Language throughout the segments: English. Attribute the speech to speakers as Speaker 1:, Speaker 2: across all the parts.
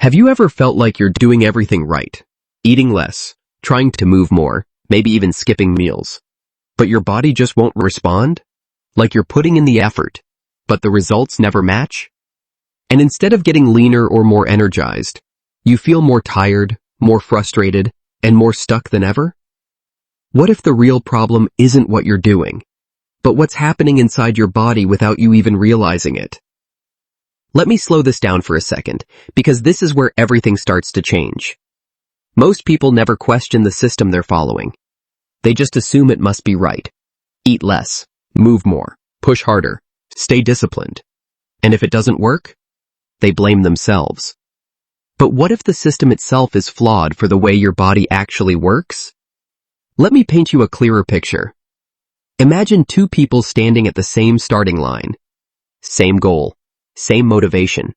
Speaker 1: Have you ever felt like you're doing everything right? Eating less, trying to move more, maybe even skipping meals. But your body just won't respond? Like you're putting in the effort, but the results never match? And instead of getting leaner or more energized, you feel more tired, more frustrated, and more stuck than ever? What if the real problem isn't what you're doing, but what's happening inside your body without you even realizing it? Let me slow this down for a second, because this is where everything starts to change. Most people never question the system they're following. They just assume it must be right. Eat less, move more, push harder, stay disciplined. And if it doesn't work, they blame themselves. But what if the system itself is flawed for the way your body actually works? Let me paint you a clearer picture. Imagine two people standing at the same starting line. Same goal, same motivation,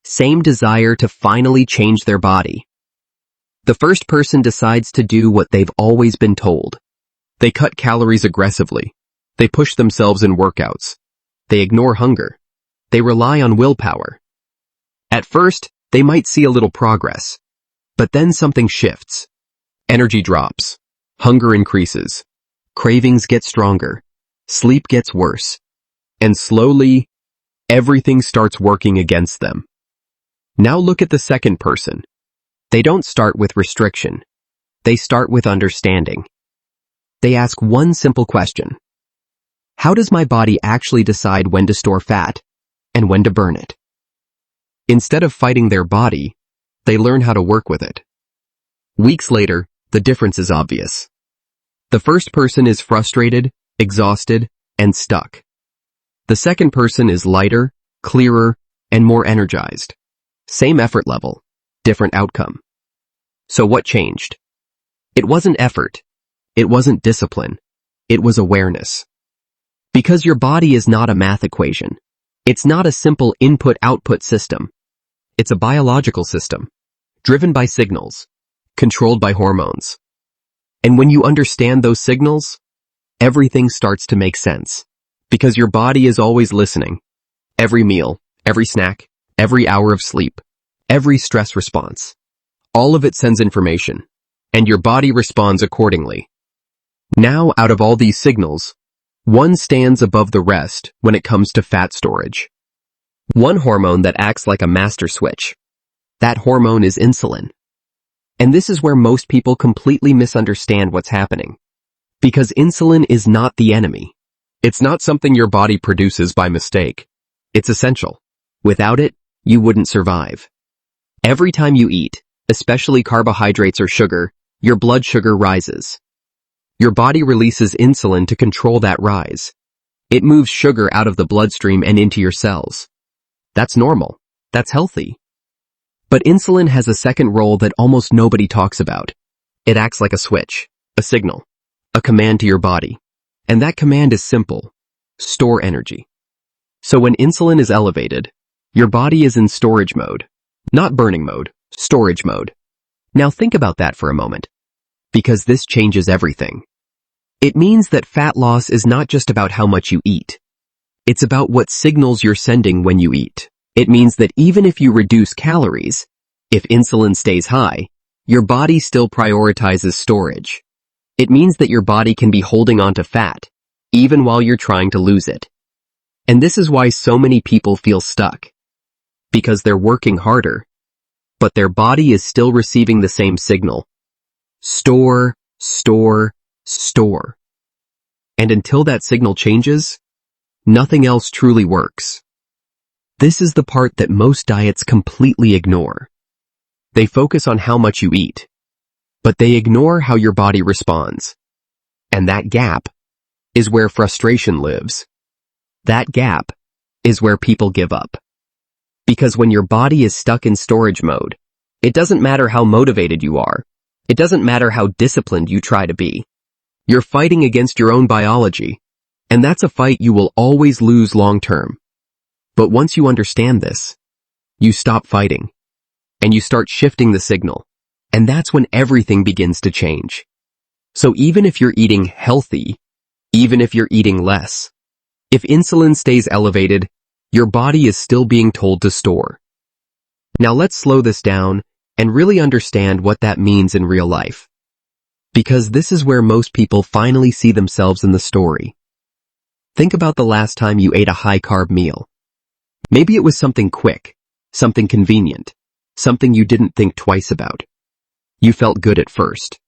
Speaker 1: same desire to finally change their body. The first person decides to do what they've always been told. They cut calories aggressively. They push themselves in workouts. They ignore hunger. They rely on willpower. At first, they might see a little progress, but then something shifts. Energy drops. Hunger increases. Cravings get stronger. Sleep gets worse. And slowly, everything starts working against them. Now look at the second person. They don't start with restriction. They start with understanding. They ask one simple question. How does my body actually decide when to store fat and when to burn it? Instead of fighting their body, they learn how to work with it. Weeks later, the difference is obvious. The first person is frustrated, exhausted, and stuck. The second person is lighter, clearer, and more energized. Same effort level, different outcome. So what changed? It wasn't effort. It wasn't discipline. It was awareness. Because your body is not a math equation. It's not a simple input-output system. It's a biological system, driven by signals, controlled by hormones. And when you understand those signals, everything starts to make sense. Because your body is always listening. Every meal, every snack, every hour of sleep, every stress response. All of it sends information, and your body responds accordingly. Now, out of all these signals, one stands above the rest when it comes to fat storage. One hormone that acts like a master switch. That hormone is insulin. And this is where most people completely misunderstand what's happening. Because insulin is not the enemy. It's not something your body produces by mistake. It's essential. Without it, you wouldn't survive. Every time you eat, especially carbohydrates or sugar, your blood sugar rises. Your body releases insulin to control that rise. It moves sugar out of the bloodstream and into your cells. That's normal. That's healthy. But insulin has a second role that almost nobody talks about. It acts like a switch, a signal, a command to your body. And that command is simple. Store energy. So when insulin is elevated, your body is in storage mode. Not burning mode, storage mode. Now think about that for a moment. Because this changes everything. It means that fat loss is not just about how much you eat. It's about what signals you're sending when you eat. It means that even if you reduce calories, if insulin stays high, your body still prioritizes storage. It means that your body can be holding on to fat, even while you're trying to lose it. And this is why so many people feel stuck. Because they're working harder, but their body is still receiving the same signal. Store, store, store. And until that signal changes, nothing else truly works. This is the part that most diets completely ignore. They focus on how much you eat, but they ignore how your body responds. And that gap is where frustration lives. That gap is where people give up. Because when your body is stuck in storage mode, it doesn't matter how motivated you are. It doesn't matter how disciplined you try to be. You're fighting against your own biology, and that's a fight you will always lose long term. But once you understand this, you stop fighting, and you start shifting the signal, and that's when everything begins to change. So even if you're eating healthy, even if you're eating less, if insulin stays elevated, your body is still being told to store. Now let's slow this down and really understand what that means in real life. Because this is where most people finally see themselves in the story. Think about the last time you ate a high-carb meal. Maybe it was something quick, something convenient, something you didn't think twice about. You felt good at first.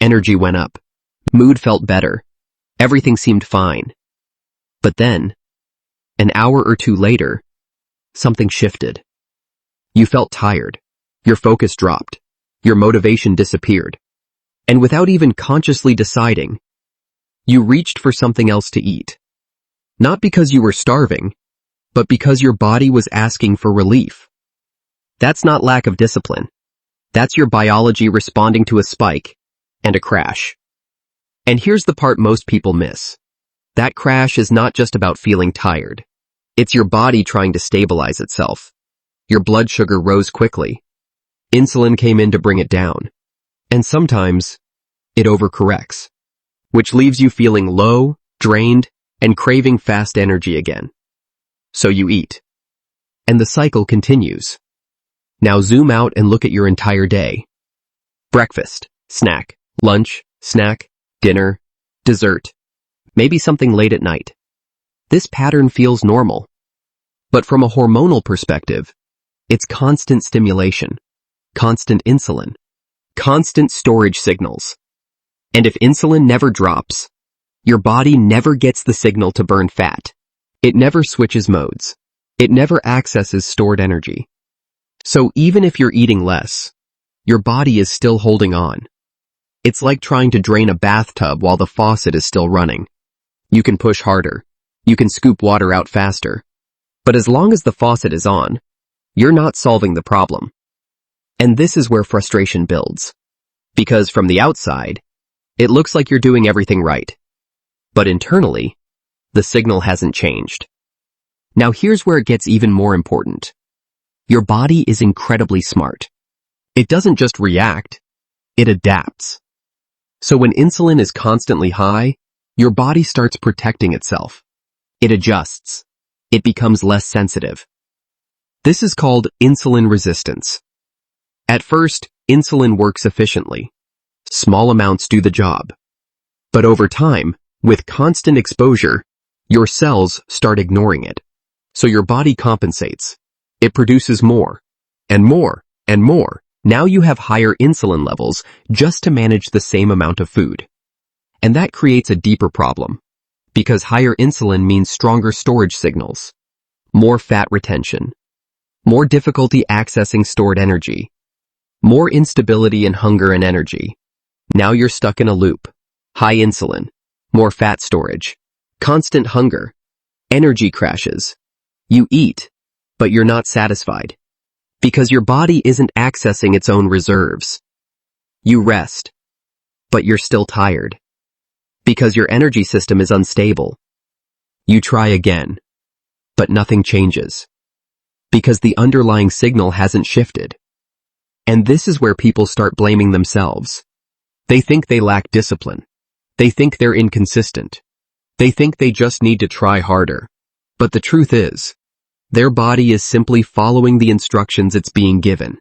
Speaker 1: Energy went up. Mood felt better. Everything seemed fine. But then, an hour or two later, something shifted. You felt tired. Your focus dropped. Your motivation disappeared. And without even consciously deciding, you reached for something else to eat. Not because you were starving, but because your body was asking for relief. That's not lack of discipline. That's your biology responding to a spike and a crash. And here's the part most people miss. That crash is not just about feeling tired. It's your body trying to stabilize itself. Your blood sugar rose quickly. Insulin came in to bring it down. And sometimes, it overcorrects, which leaves you feeling low, drained, and craving fast energy again. So you eat. And the cycle continues. Now zoom out and look at your entire day. Breakfast, snack, lunch, snack, dinner, dessert, maybe something late at night. This pattern feels normal. But from a hormonal perspective, it's constant stimulation, constant insulin, constant storage signals. And if insulin never drops, your body never gets the signal to burn fat. It never switches modes. It never accesses stored energy. So even if you're eating less, your body is still holding on. It's like trying to drain a bathtub while the faucet is still running. You can push harder. You can scoop water out faster. But as long as the faucet is on, you're not solving the problem. And this is where frustration builds. Because from the outside, it looks like you're doing everything right. But internally, the signal hasn't changed. Now here's where it gets even more important. Your body is incredibly smart. It doesn't just react, it adapts. So when insulin is constantly high, your body starts protecting itself. It adjusts. It becomes less sensitive. This is called insulin resistance. At first, insulin works efficiently. Small amounts do the job. But over time, with constant exposure, your cells start ignoring it. So your body compensates. It produces more, and more, and more. Now you have higher insulin levels just to manage the same amount of food. And that creates a deeper problem. Because higher insulin means stronger storage signals, more fat retention, more difficulty accessing stored energy, more instability in hunger and energy. Now you're stuck in a loop. High insulin, more fat storage, constant hunger, energy crashes. You eat, but you're not satisfied. Because your body isn't accessing its own reserves. You rest, but you're still tired. Because your energy system is unstable. You try again, but nothing changes. Because the underlying signal hasn't shifted. And this is where people start blaming themselves. They think they lack discipline. They think they're inconsistent. They think they just need to try harder. But the truth is, their body is simply following the instructions it's being given.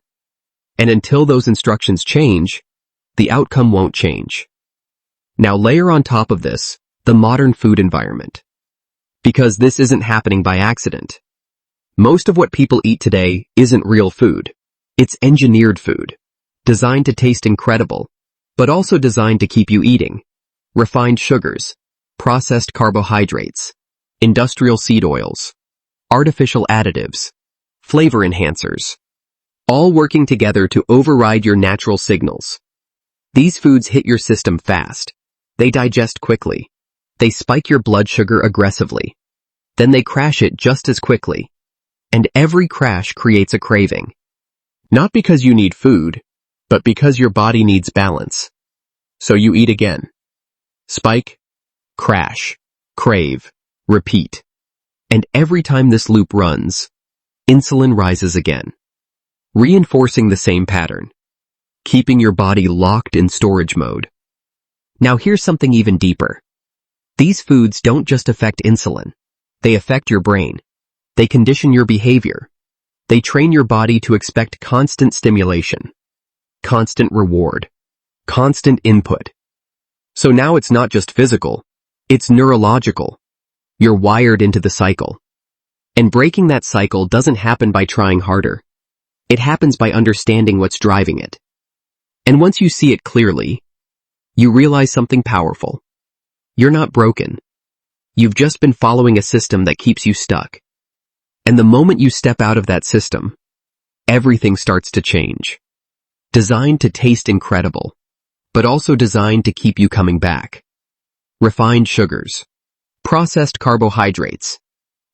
Speaker 1: And until those instructions change, the outcome won't change. Now layer on top of this, the modern food environment. Because this isn't happening by accident. Most of what people eat today isn't real food. It's engineered food. Designed to taste incredible, but also designed to keep you eating. Refined sugars, processed carbohydrates, industrial seed oils, artificial additives, flavor enhancers, all working together to override your natural signals. These foods hit your system fast. They digest quickly. They spike your blood sugar aggressively. Then they crash it just as quickly. And every crash creates a craving. Not because you need food, but because your body needs balance. So you eat again. Spike, crash, crave, repeat. And every time this loop runs, insulin rises again, reinforcing the same pattern, keeping your body locked in storage mode. Now here's something even deeper. These foods don't just affect insulin. They affect your brain. They condition your behavior. They train your body to expect constant stimulation, constant reward, constant input. So now it's not just physical, it's neurological. You're wired into the cycle. And breaking that cycle doesn't happen by trying harder. It happens by understanding what's driving it. And once you see it clearly, you realize something powerful. You're not broken. You've just been following a system that keeps you stuck. And the moment you step out of that system, everything starts to change. Designed to taste incredible, but also designed to keep you coming back. Refined sugars, processed carbohydrates,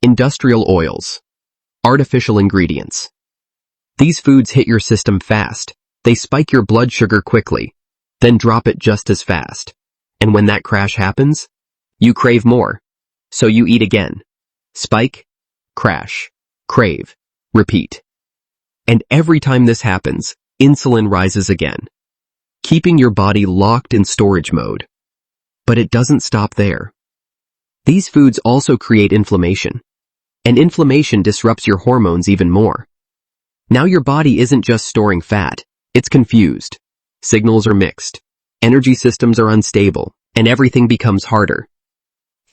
Speaker 1: industrial oils, artificial ingredients. These foods hit your system fast. They spike your blood sugar quickly, then drop it just as fast. And when that crash happens, you crave more. So you eat again. Spike, crash, crave, repeat. And every time this happens, insulin rises again, keeping your body locked in storage mode. But it doesn't stop there. These foods also create inflammation, and inflammation disrupts your hormones even more. Now your body isn't just storing fat, it's confused. Signals are mixed, energy systems are unstable, and everything becomes harder.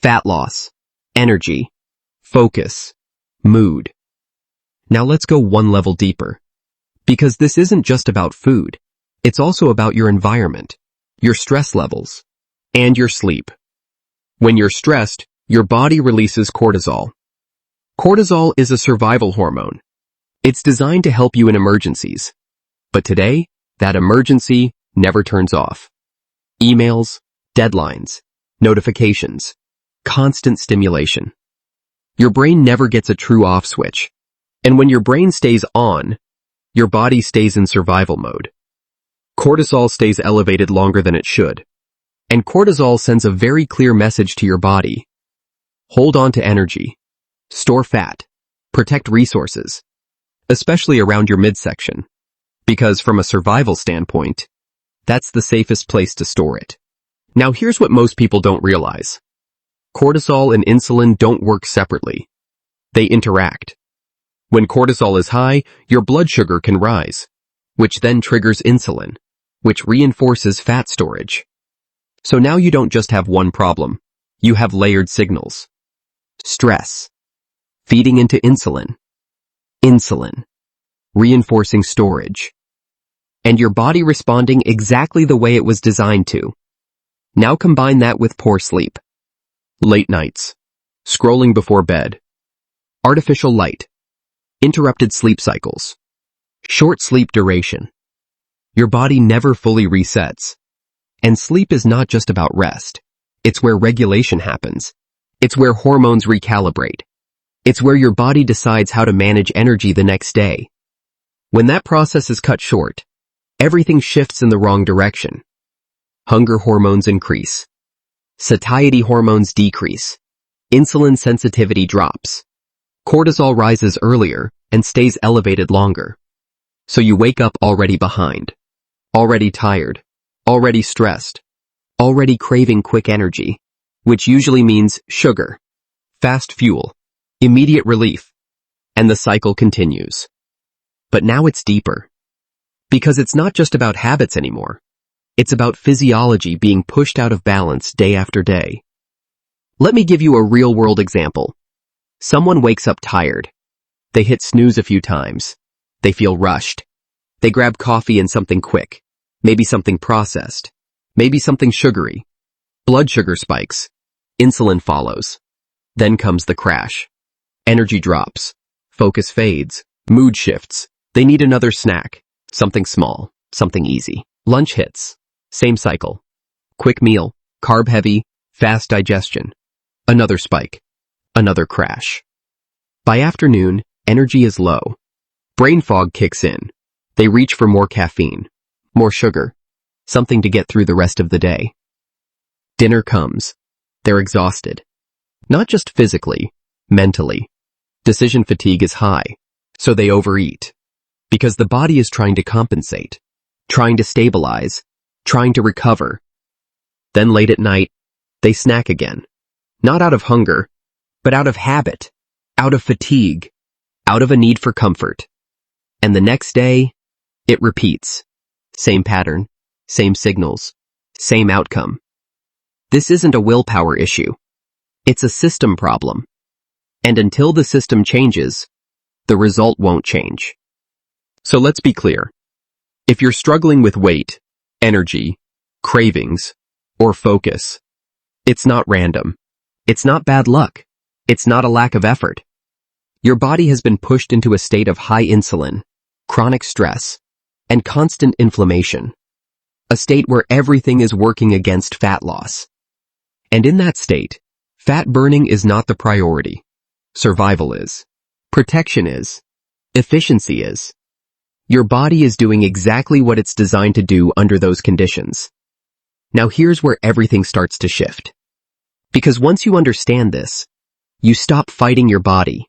Speaker 1: Fat loss, energy, focus, mood. Now let's go one level deeper. Because this isn't just about food, it's also about your environment, your stress levels, and your sleep. When you're stressed, your body releases cortisol. Cortisol is a survival hormone. It's designed to help you in emergencies. But today, that emergency never turns off. Emails, deadlines, notifications, constant stimulation. Your brain never gets a true off switch. And when your brain stays on, your body stays in survival mode. Cortisol stays elevated longer than it should. And cortisol sends a very clear message to your body. Hold on to energy. Store fat. Protect resources. Especially around your midsection. Because from a survival standpoint, that's the safest place to store it. Now here's what most people don't realize. Cortisol and insulin don't work separately. They interact. When cortisol is high, your blood sugar can rise, which then triggers insulin, which reinforces fat storage. So now you don't just have one problem, you have layered signals. Stress, feeding into insulin, reinforcing storage, and your body responding exactly the way it was designed to. Now combine that with poor sleep, late nights, scrolling before bed, artificial light, interrupted sleep cycles, short sleep duration. Your body never fully resets. And sleep is not just about rest. It's where regulation happens. It's where hormones recalibrate. It's where your body decides how to manage energy the next day. When that process is cut short, everything shifts in the wrong direction. Hunger hormones increase. Satiety hormones decrease. Insulin sensitivity drops. Cortisol rises earlier and stays elevated longer. So you wake up already behind, already tired, already stressed, already craving quick energy, which usually means sugar, fast fuel, immediate relief, and the cycle continues. But now it's deeper. Because it's not just about habits anymore. It's about physiology being pushed out of balance day after day. Let me give you a real-world example. Someone wakes up tired. They hit snooze a few times. They feel rushed. They grab coffee and something quick. Maybe something processed. Maybe something sugary. Blood sugar spikes. Insulin follows. Then comes the crash. Energy drops. Focus fades. Mood shifts. They need another snack. Something small. Something easy. Lunch hits. Same cycle. Quick meal. Carb heavy. Fast digestion. Another spike. Another crash. By afternoon, energy is low. Brain fog kicks in. They reach for more caffeine. More sugar, something to get through the rest of the day. Dinner comes. They're exhausted. Not just physically, mentally. Decision fatigue is high, so they overeat. Because the body is trying to compensate, trying to stabilize, trying to recover. Then late at night, they snack again. Not out of hunger, but out of habit, out of fatigue, out of a need for comfort. And the next day, it repeats. Same pattern, same signals, same outcome. This isn't a willpower issue. It's a system problem. And until the system changes, the result won't change. So let's be clear. If you're struggling with weight, energy, cravings, or focus, it's not random. It's not bad luck. It's not a lack of effort. Your body has been pushed into a state of high insulin, chronic stress, and constant inflammation. A state where everything is working against fat loss. And in that state, fat burning is not the priority. Survival is. Protection is. Efficiency is. Your body is doing exactly what it's designed to do under those conditions. Now here's where everything starts to shift. Because once you understand this, you stop fighting your body.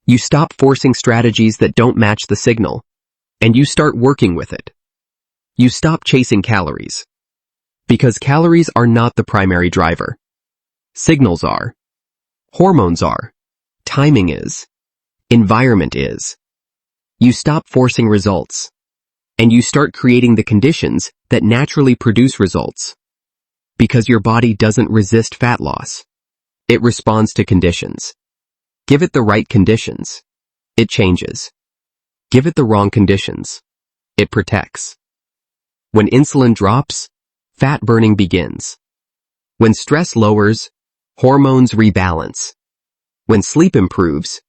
Speaker 1: You stop forcing strategies that don't match the signal, and you start working with it. You stop chasing calories. Because calories are not the primary driver. Signals are. Hormones are. Timing is. Environment is. You stop forcing results, and you start creating the conditions that naturally produce results. Because your body doesn't resist fat loss. It responds to conditions. Give it the right conditions. It changes. Give it the wrong conditions. It protects. When insulin drops, fat burning begins. When stress lowers, hormones rebalance. When sleep improves,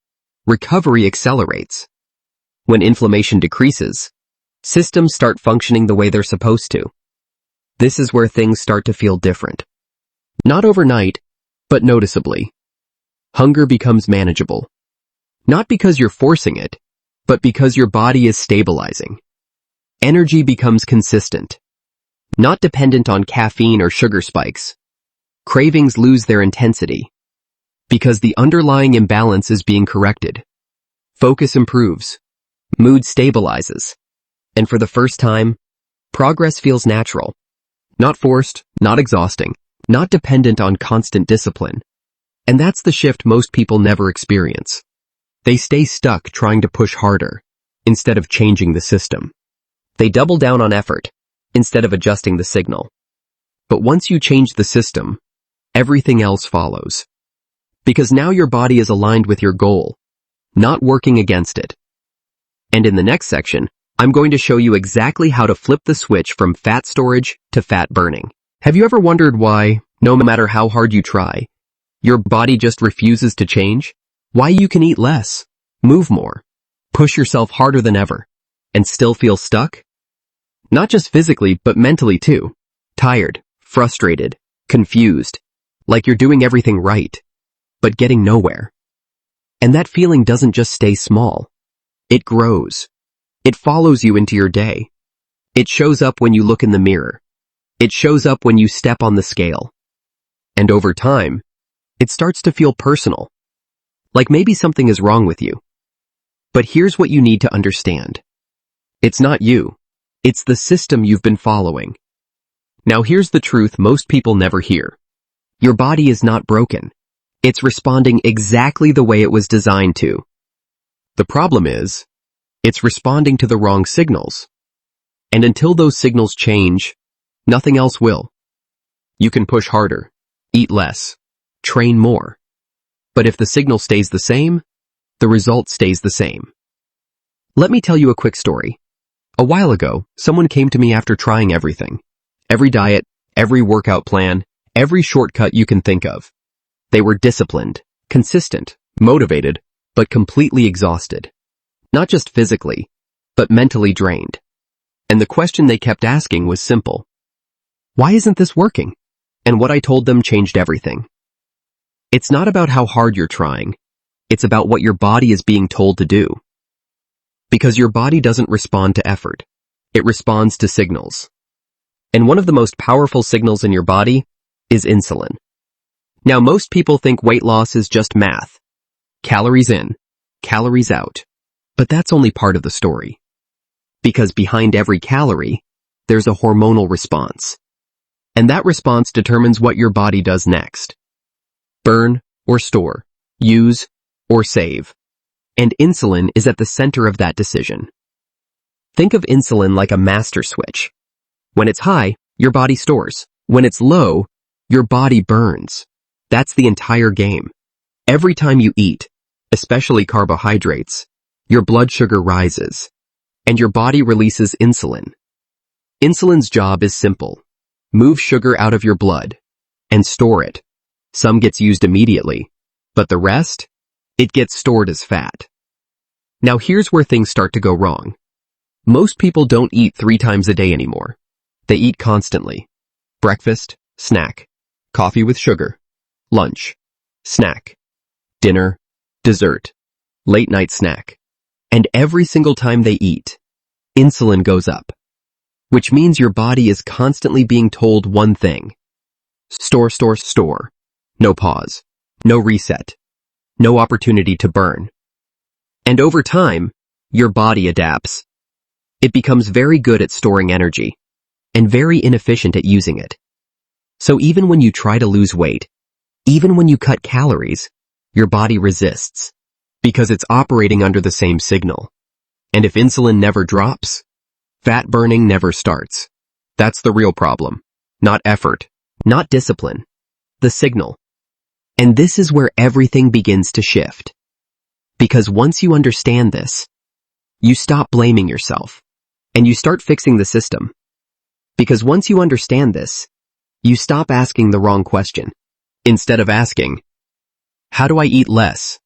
Speaker 1: recovery accelerates. When inflammation decreases, systems start functioning the way they're supposed to. This is where things start to feel different. Not overnight, but noticeably. Hunger becomes manageable. Not because you're forcing it, but because your body is stabilizing. Energy becomes consistent. Not dependent on caffeine or sugar spikes. Cravings lose their intensity. Because the underlying imbalance is being corrected. Focus improves. Mood stabilizes. And for the first time, progress feels natural. Not forced, not exhausting, not dependent on constant discipline. And that's the shift most people never experience. They stay stuck trying to push harder, instead of changing the system. They double down on effort, instead of adjusting the signal. But once you change the system, everything else follows. Because now your body is aligned with your goal, not working against it. And in the next section, I'm going to show you exactly how to flip the switch from fat storage to fat burning. Have you ever wondered why, no matter how hard you try, your body just refuses to change? Why you can eat less, move more, push yourself harder than ever, and still feel stuck? Not just physically, but mentally too. Tired, frustrated, confused, like you're doing everything right, but getting nowhere. And that feeling doesn't just stay small. It grows. It follows you into your day. It shows up when you look in the mirror. It shows up when you step on the scale. And over time, it starts to feel personal. Like maybe something is wrong with you. But here's what you need to understand. It's not you. It's the system you've been following. Now here's the truth most people never hear. Your body is not broken. It's responding exactly the way it was designed to. The problem is, it's responding to the wrong signals. And until those signals change, nothing else will. You can push harder, eat less, train more. But if the signal stays the same, the result stays the same. Let me tell you a quick story. A while ago, someone came to me after trying everything. Every diet, every workout plan, every shortcut you can think of. They were disciplined, consistent, motivated, but completely exhausted. Not just physically, but mentally drained. And the question they kept asking was simple. Why isn't this working? And what I told them changed everything. It's not about how hard you're trying. It's about what your body is being told to do. Because your body doesn't respond to effort. It responds to signals. And one of the most powerful signals in your body is insulin. Now most people think weight loss is just math. Calories in, calories out. But that's only part of the story. Because behind every calorie, there's a hormonal response. And that response determines what your body does next. Burn or store, use or save. And insulin is at the center of that decision. Think of insulin like a master switch. When it's high, your body stores. When it's low, your body burns. That's the entire game. Every time you eat, especially carbohydrates, your blood sugar rises, and your body releases insulin. Insulin's job is simple. Move sugar out of your blood and store it. Some gets used immediately, but the rest, it gets stored as fat. Now here's where things start to go wrong. Most people don't eat 3 times a day anymore. They eat constantly. Breakfast, snack, coffee with sugar, lunch, snack, dinner, dessert, late night snack. And every single time they eat, insulin goes up, which means your body is constantly being told one thing. Store, store, store. No pause. No reset. No opportunity to burn. And over time, your body adapts. It becomes very good at storing energy and very inefficient at using it. So even when you try to lose weight, even when you cut calories, your body resists because it's operating under the same signal. And if insulin never drops, fat burning never starts. That's the real problem. Not effort, not discipline, the signal. And this is where everything begins to shift. Because once you understand this, you stop blaming yourself and you start fixing the system. Because once you understand this, you stop asking the wrong question. Instead of asking, how do I eat less?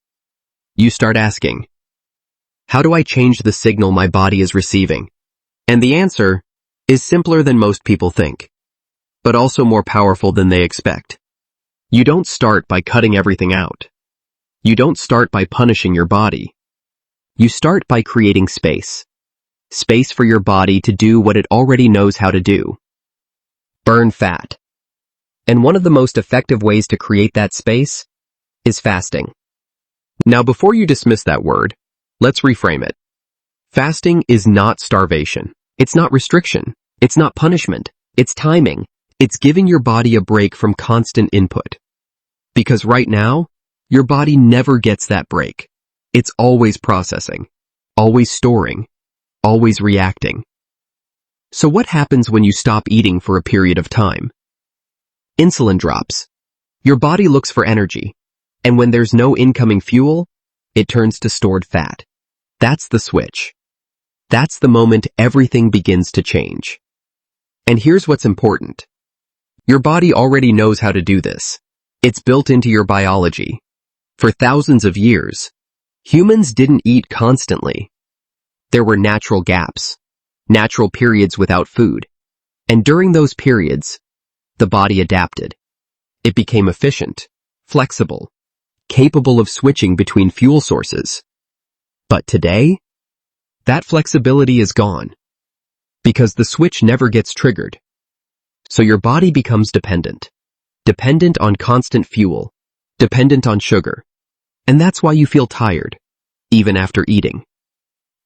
Speaker 1: You start asking, how do I change the signal my body is receiving? And the answer is simpler than most people think, but also more powerful than they expect. You don't start by cutting everything out. You don't start by punishing your body. You start by creating space. Space for your body to do what it already knows how to do. Burn fat. And one of the most effective ways to create that space is fasting. Now before you dismiss that word, let's reframe it. Fasting is not starvation. It's not restriction. It's not punishment. It's timing. It's giving your body a break from constant input. Because right now, your body never gets that break. It's always processing, always storing, always reacting. So what happens when you stop eating for a period of time? Insulin drops. Your body looks for energy, and when there's no incoming fuel, it turns to stored fat. That's the switch. That's the moment everything begins to change. And here's what's important. Your body already knows how to do this. It's built into your biology. For thousands of years, humans didn't eat constantly. There were natural gaps, natural periods without food. And during those periods, the body adapted. It became efficient, flexible, capable of switching between fuel sources. But today, that flexibility is gone because the switch never gets triggered. So your body becomes dependent on constant fuel, dependent on sugar. And that's why you feel tired, even after eating.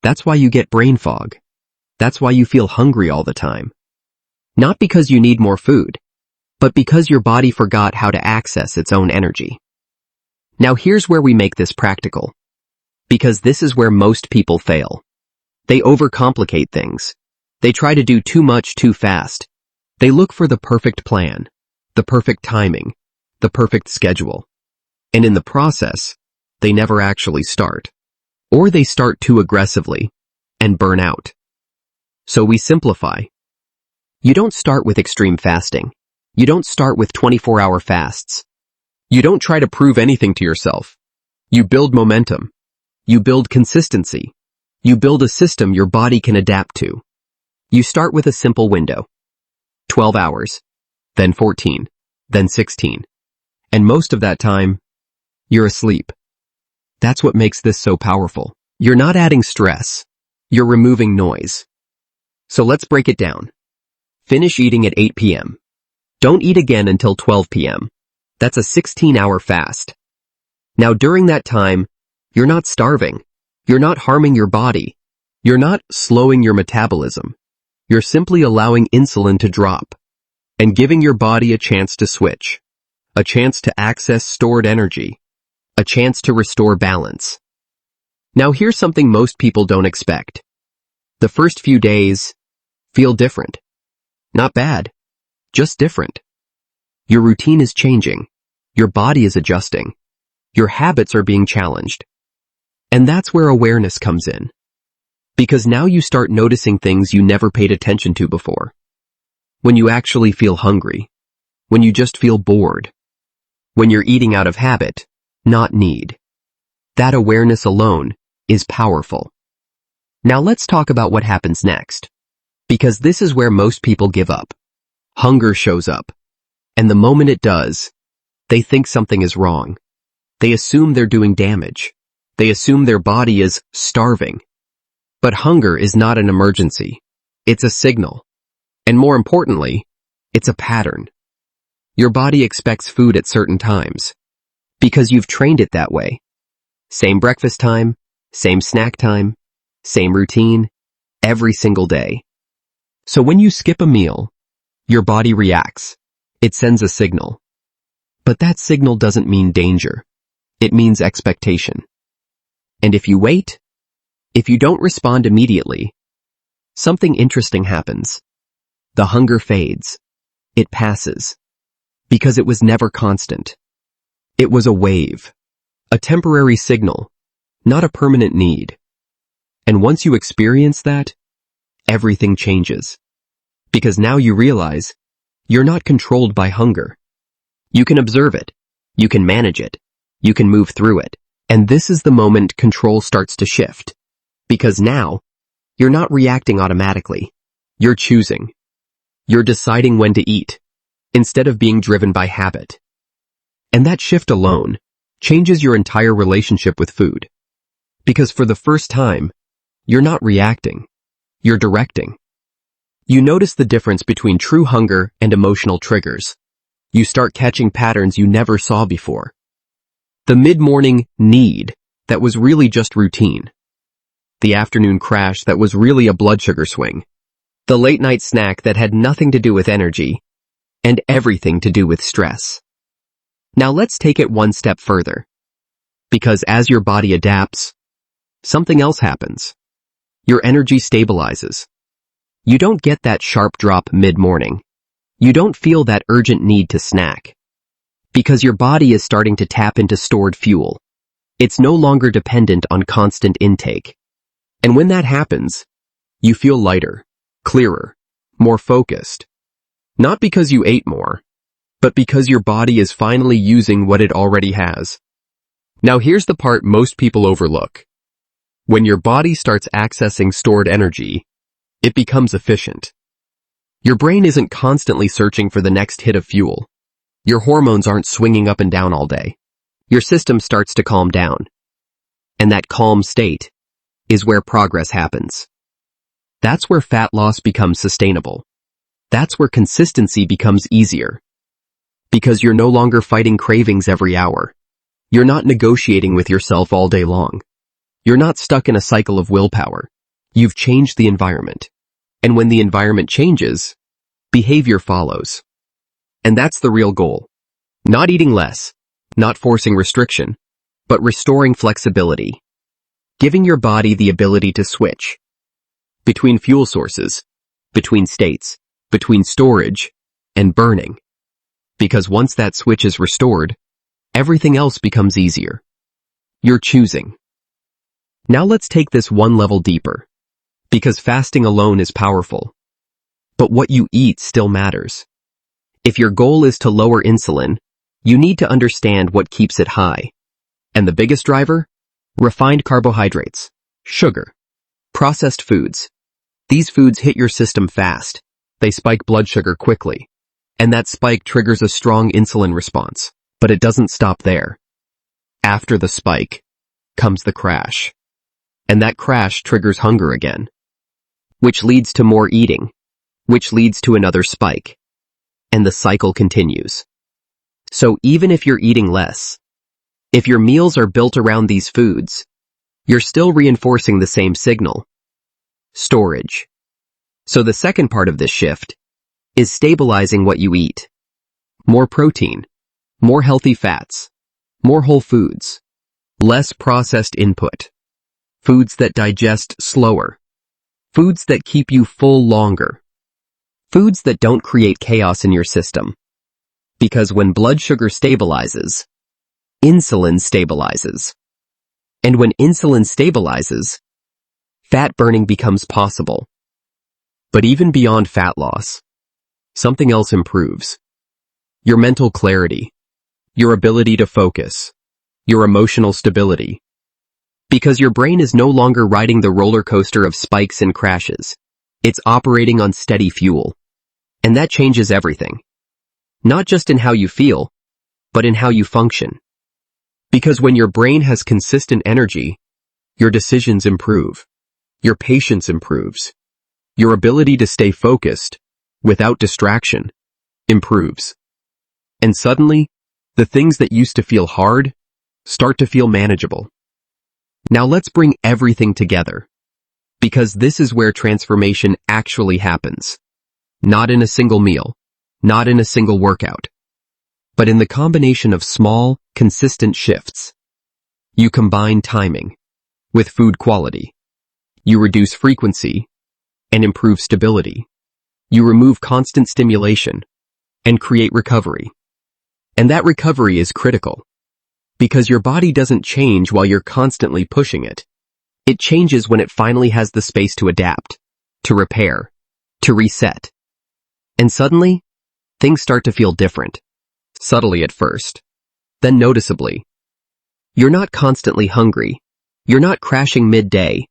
Speaker 1: That's why you get brain fog. That's why you feel hungry all the time. Not because you need more food, but because your body forgot how to access its own energy. Now here's where we make this practical. Because this is where most people fail. They overcomplicate things. They try to do too much too fast. They look for the perfect plan, the perfect timing, the perfect schedule. And in the process, they never actually start. Or they start too aggressively and burn out. So we simplify. You don't start with extreme fasting. You don't start with 24-hour fasts. You don't try to prove anything to yourself. You build momentum. You build consistency. You build a system your body can adapt to. You start with a simple window. 12 hours, then 14, then 16. And most of that time, you're asleep. That's what makes this so powerful. You're not adding stress. You're removing noise. So let's break it down. Finish eating at 8 p.m. Don't eat again until 12 p.m. That's a 16-hour fast. Now during that time, you're not starving. You're not harming your body. You're not slowing your metabolism. You're simply allowing insulin to drop and giving your body a chance to switch, a chance to access stored energy, a chance to restore balance. Now here's something most people don't expect. The first few days feel different. Not bad, just different. Your routine is changing. Your body is adjusting. Your habits are being challenged. And that's where awareness comes in. Because now you start noticing things you never paid attention to before. When you actually feel hungry. When you just feel bored. When you're eating out of habit, not need. That awareness alone is powerful. Now let's talk about what happens next. Because this is where most people give up. Hunger shows up. And the moment it does, they think something is wrong. They assume they're doing damage. They assume their body is starving. But hunger is not an emergency. It's a signal. And more importantly, it's a pattern. Your body expects food at certain times. Because you've trained it that way. Same breakfast time, same snack time, same routine, every single day. So when you skip a meal, your body reacts. It sends a signal. But that signal doesn't mean danger. It means expectation. And if you wait, if you don't respond immediately, something interesting happens. The hunger fades. It passes. Because it was never constant. It was a wave. A temporary signal. Not a permanent need. And once you experience that, everything changes. Because now you realize you're not controlled by hunger. You can observe it. You can manage it. You can move through it. And this is the moment control starts to shift. Because now, you're not reacting automatically. You're choosing. You're deciding when to eat, instead of being driven by habit. And that shift alone changes your entire relationship with food. Because for the first time, you're not reacting. You're directing. You notice the difference between true hunger and emotional triggers. You start catching patterns you never saw before. The mid-morning need that was really just routine. The afternoon crash that was really a blood sugar swing. The late-night snack that had nothing to do with energy and everything to do with stress. Now let's take it one step further. Because as your body adapts, something else happens. Your energy stabilizes. You don't get that sharp drop mid-morning. You don't feel that urgent need to snack. Because your body is starting to tap into stored fuel. It's no longer dependent on constant intake. And when that happens, you feel lighter, clearer, more focused. Not because you ate more, but because your body is finally using what it already has. Now here's the part most people overlook. When your body starts accessing stored energy, it becomes efficient. Your brain isn't constantly searching for the next hit of fuel. Your hormones aren't swinging up and down all day. Your system starts to calm down. And that calm state is where progress happens. That's where fat loss becomes sustainable. That's where consistency becomes easier. Because you're no longer fighting cravings every hour. You're not negotiating with yourself all day long. You're not stuck in a cycle of willpower. You've changed the environment. And when the environment changes, behavior follows. And that's the real goal. Not eating less, not forcing restriction, but restoring flexibility. Giving your body the ability to switch. Between fuel sources, between states, between storage, and burning. Because once that switch is restored, everything else becomes easier. You're choosing. Now let's take this one level deeper. Because fasting alone is powerful. But what you eat still matters. If your goal is to lower insulin, you need to understand what keeps it high. And the biggest driver? Refined carbohydrates, sugar, processed foods. These foods hit your system fast. They spike blood sugar quickly. And that spike triggers a strong insulin response. But it doesn't stop there. After the spike comes the crash. And that crash triggers hunger again. Which leads to more eating. Which leads to another spike. And the cycle continues. So even if you're eating less, if your meals are built around these foods, you're still reinforcing the same signal. Storage. So the second part of this shift is stabilizing what you eat. More protein, more healthy fats, more whole foods, less processed input, foods that digest slower, Foods that keep you full longer. Foods that don't create chaos in your system. Because when blood sugar stabilizes, insulin stabilizes. And when insulin stabilizes, fat burning becomes possible. But even beyond fat loss, something else improves. Your mental clarity, your ability to focus, your emotional stability. Because your brain is no longer riding the roller coaster of spikes and crashes. It's operating on steady fuel. And that changes everything. Not just in how you feel, but in how you function. Because when your brain has consistent energy, your decisions improve. Your patience improves. Your ability to stay focused, without distraction, improves. And suddenly, the things that used to feel hard start to feel manageable. Now let's bring everything together. Because this is where transformation actually happens. Not in a single meal, not in a single workout, but in the combination of small, consistent shifts. You combine timing with food quality. You reduce frequency and improve stability. You remove constant stimulation and create recovery. And that recovery is critical. Because your body doesn't change while you're constantly pushing it. It changes when it finally has the space to adapt, to repair, to reset. And suddenly, things start to feel different. Subtly at first, then noticeably. You're not constantly hungry. You're not crashing midday.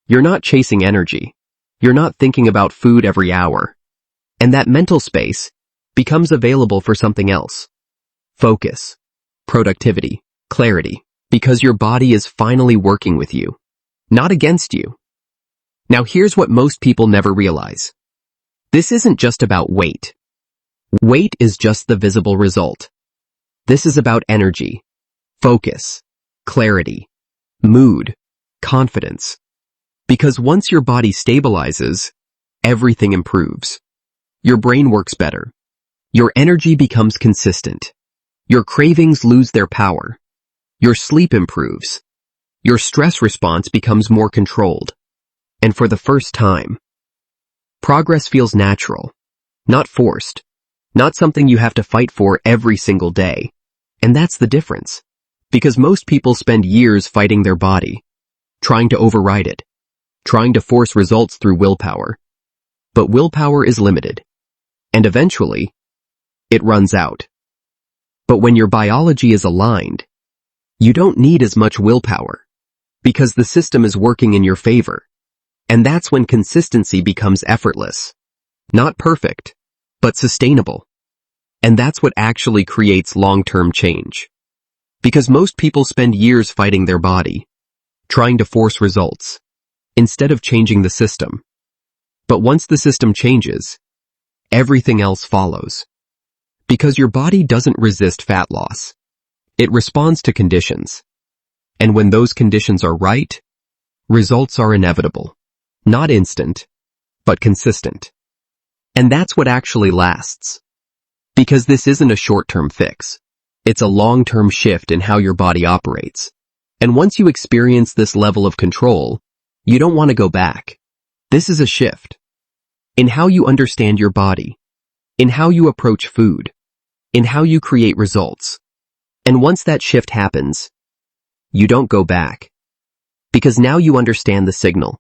Speaker 1: You're not chasing energy. You're not thinking about food every hour. And that mental space becomes available for something else. Focus, productivity, clarity, because your body is finally working with you, not against you. Now here's what most people never realize. This isn't just about weight. Weight is just the visible result. This is about energy, focus, clarity, mood, confidence. Because once your body stabilizes, everything improves. Your brain works better. Your energy becomes consistent. Your cravings lose their power. Your sleep improves. Your stress response becomes more controlled. And for the first time, progress feels natural, not forced, not something you have to fight for every single day. And that's the difference. Because most people spend years fighting their body, trying to override it, trying to force results through willpower. But willpower is limited. And eventually, it runs out. But when your biology is aligned, you don't need as much willpower. Because the system is working in your favor. And that's when consistency becomes effortless. Not perfect, but sustainable. And that's what actually creates long-term change. Because most people spend years fighting their body, trying to force results, instead of changing the system. But once the system changes, everything else follows. Because your body doesn't resist fat loss. It responds to conditions. And when those conditions are right, results are inevitable. Not instant, but consistent. And that's what actually lasts. Because this isn't a short-term fix. It's a long-term shift in how your body operates. And once you experience this level of control, you don't want to go back. This is a shift. In how you understand your body. In how you approach food. In how you create results. And once that shift happens, you don't go back. Because now you understand the signal.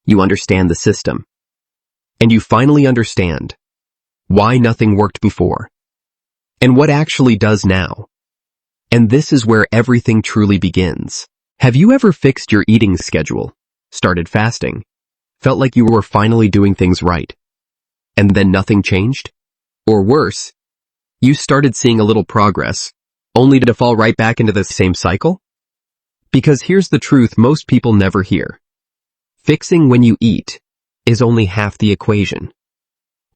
Speaker 1: You understand the system. And you finally understand why nothing worked before. And what actually does now. And this is where everything truly begins. Have you ever fixed your eating schedule, started fasting, felt like you were finally doing things right, and then nothing changed? Or worse, you started seeing a little progress, only to fall right back into the same cycle? Because here's the truth most people never hear. Fixing when you eat is only half the equation.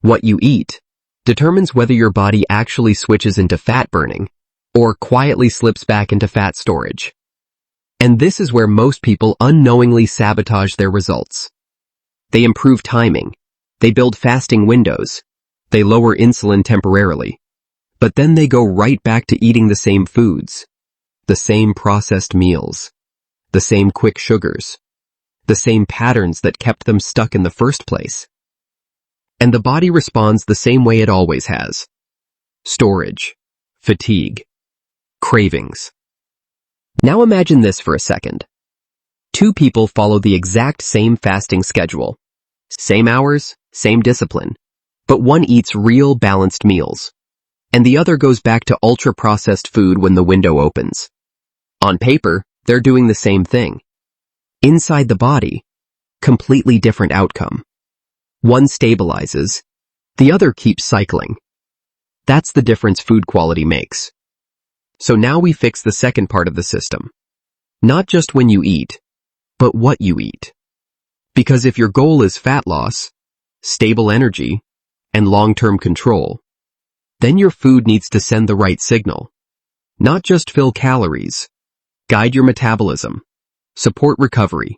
Speaker 1: What you eat determines whether your body actually switches into fat burning or quietly slips back into fat storage. And this is where most people unknowingly sabotage their results. They improve timing, they build fasting windows, they lower insulin temporarily, but then they go right back to eating the same foods, the same processed meals, the same quick sugars, the same patterns that kept them stuck in the first place. And the body responds the same way it always has. Storage, fatigue, cravings. Now imagine this for a second. Two people follow the exact same fasting schedule. Same hours, same discipline. But one eats real balanced meals, and the other goes back to ultra-processed food when the window opens. On paper, they're doing the same thing. Inside the body, completely different outcome. One stabilizes, the other keeps cycling. That's the difference food quality makes. So now we fix the second part of the system. Not just when you eat, but what you eat. Because if your goal is fat loss, stable energy, and long-term control, then your food needs to send the right signal. Not just fill calories, guide your metabolism, support recovery,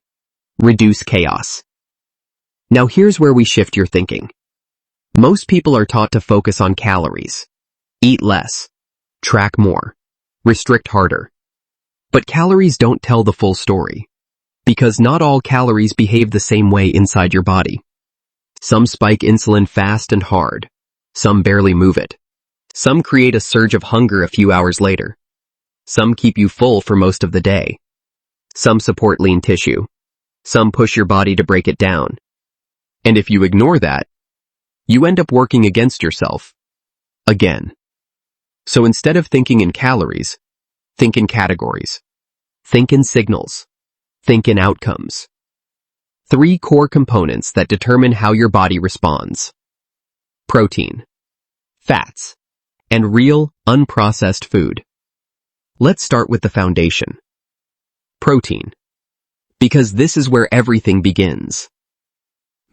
Speaker 1: reduce chaos. Now here's where we shift your thinking. Most people are taught to focus on calories. Eat less, track more, restrict harder. But calories don't tell the full story. Because not all calories behave the same way inside your body. Some spike insulin fast and hard. Some barely move it. Some create a surge of hunger a few hours later. Some keep you full for most of the day. Some support lean tissue. Some push your body to break it down. And if you ignore that, you end up working against yourself. Again. So instead of thinking in calories, think in categories. Think in signals. Think in outcomes. 3 core components that determine how your body responds. Protein, fats, and real, unprocessed food. Let's start with the foundation. Protein. Because this is where everything begins.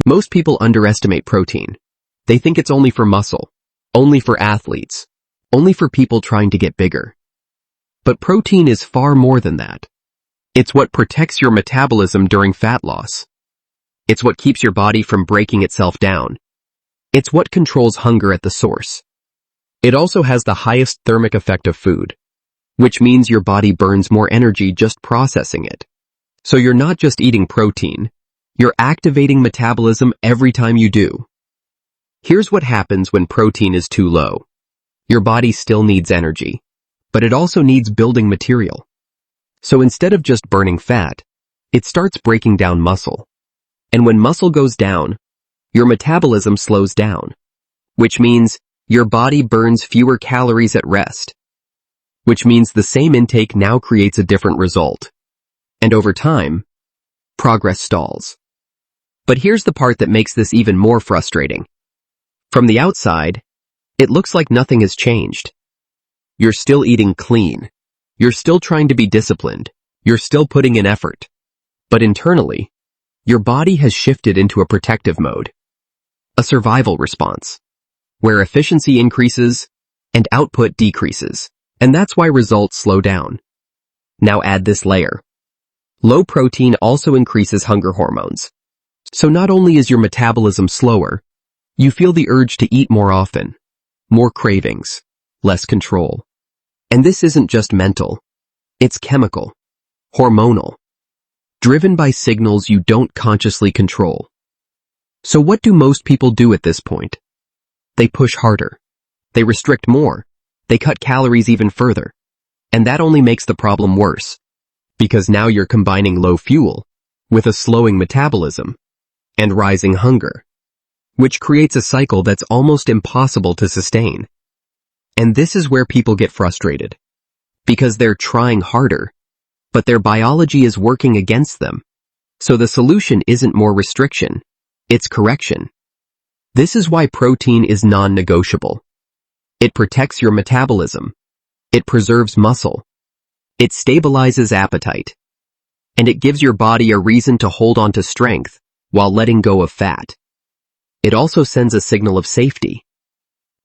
Speaker 1: Most people underestimate protein. They think it's only for muscle, only for athletes, only for people trying to get bigger. But protein is far more than that. It's what protects your metabolism during fat loss. It's what keeps your body from breaking itself down. It's what controls hunger at the source. It also has the highest thermic effect of food, which means your body burns more energy just processing it. So you're not just eating protein, you're activating metabolism every time you do. Here's what happens when protein is too low. Your body still needs energy, but it also needs building material. So instead of just burning fat, it starts breaking down muscle. And when muscle goes down, your metabolism slows down, which means your body burns fewer calories at rest, which means the same intake now creates a different result. And over time, progress stalls. But here's the part that makes this even more frustrating. From the outside, it looks like nothing has changed. You're still eating clean. You're still trying to be disciplined. You're still putting in effort. But internally, your body has shifted into a protective mode. A survival response, where efficiency increases and output decreases. And that's why results slow down. Now add this layer. Low protein also increases hunger hormones. So not only is your metabolism slower, you feel the urge to eat more often, more cravings, less control. And this isn't just mental, it's chemical, hormonal, driven by signals you don't consciously control. So what do most people do at this point? They push harder, they restrict more, they cut calories even further. And that only makes the problem worse, because now you're combining low fuel with a slowing metabolism and rising hunger, which creates a cycle that's almost impossible to sustain. And this is where people get frustrated, because they're trying harder, but their biology is working against them. So the solution isn't more restriction, it's correction. This is why protein is non-negotiable. It protects your metabolism, it preserves muscle, it stabilizes appetite, and it gives your body a reason to hold on to strength while letting go of fat. It also sends a signal of safety.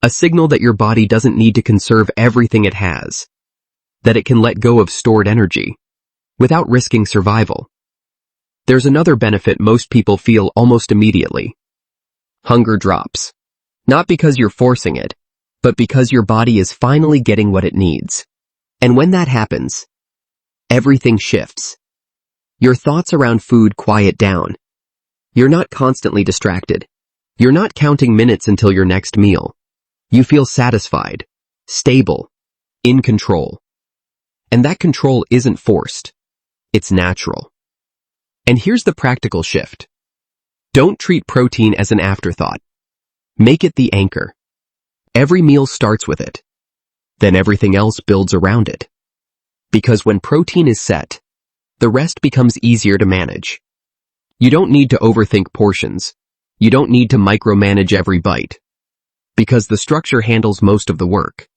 Speaker 1: A signal that your body doesn't need to conserve everything it has, that it can let go of stored energy, without risking survival. There's another benefit most people feel almost immediately. Hunger drops. Not because you're forcing it, but because your body is finally getting what it needs. And when that happens, everything shifts. Your thoughts around food quiet down. You're not constantly distracted. You're not counting minutes until your next meal. You feel satisfied, stable, in control. And that control isn't forced. It's natural. And here's the practical shift. Don't treat protein as an afterthought. Make it the anchor. Every meal starts with it. Then everything else builds around it. Because when protein is set, the rest becomes easier to manage. You don't need to overthink portions. You don't need to micromanage every bite. Because the structure handles most of the work.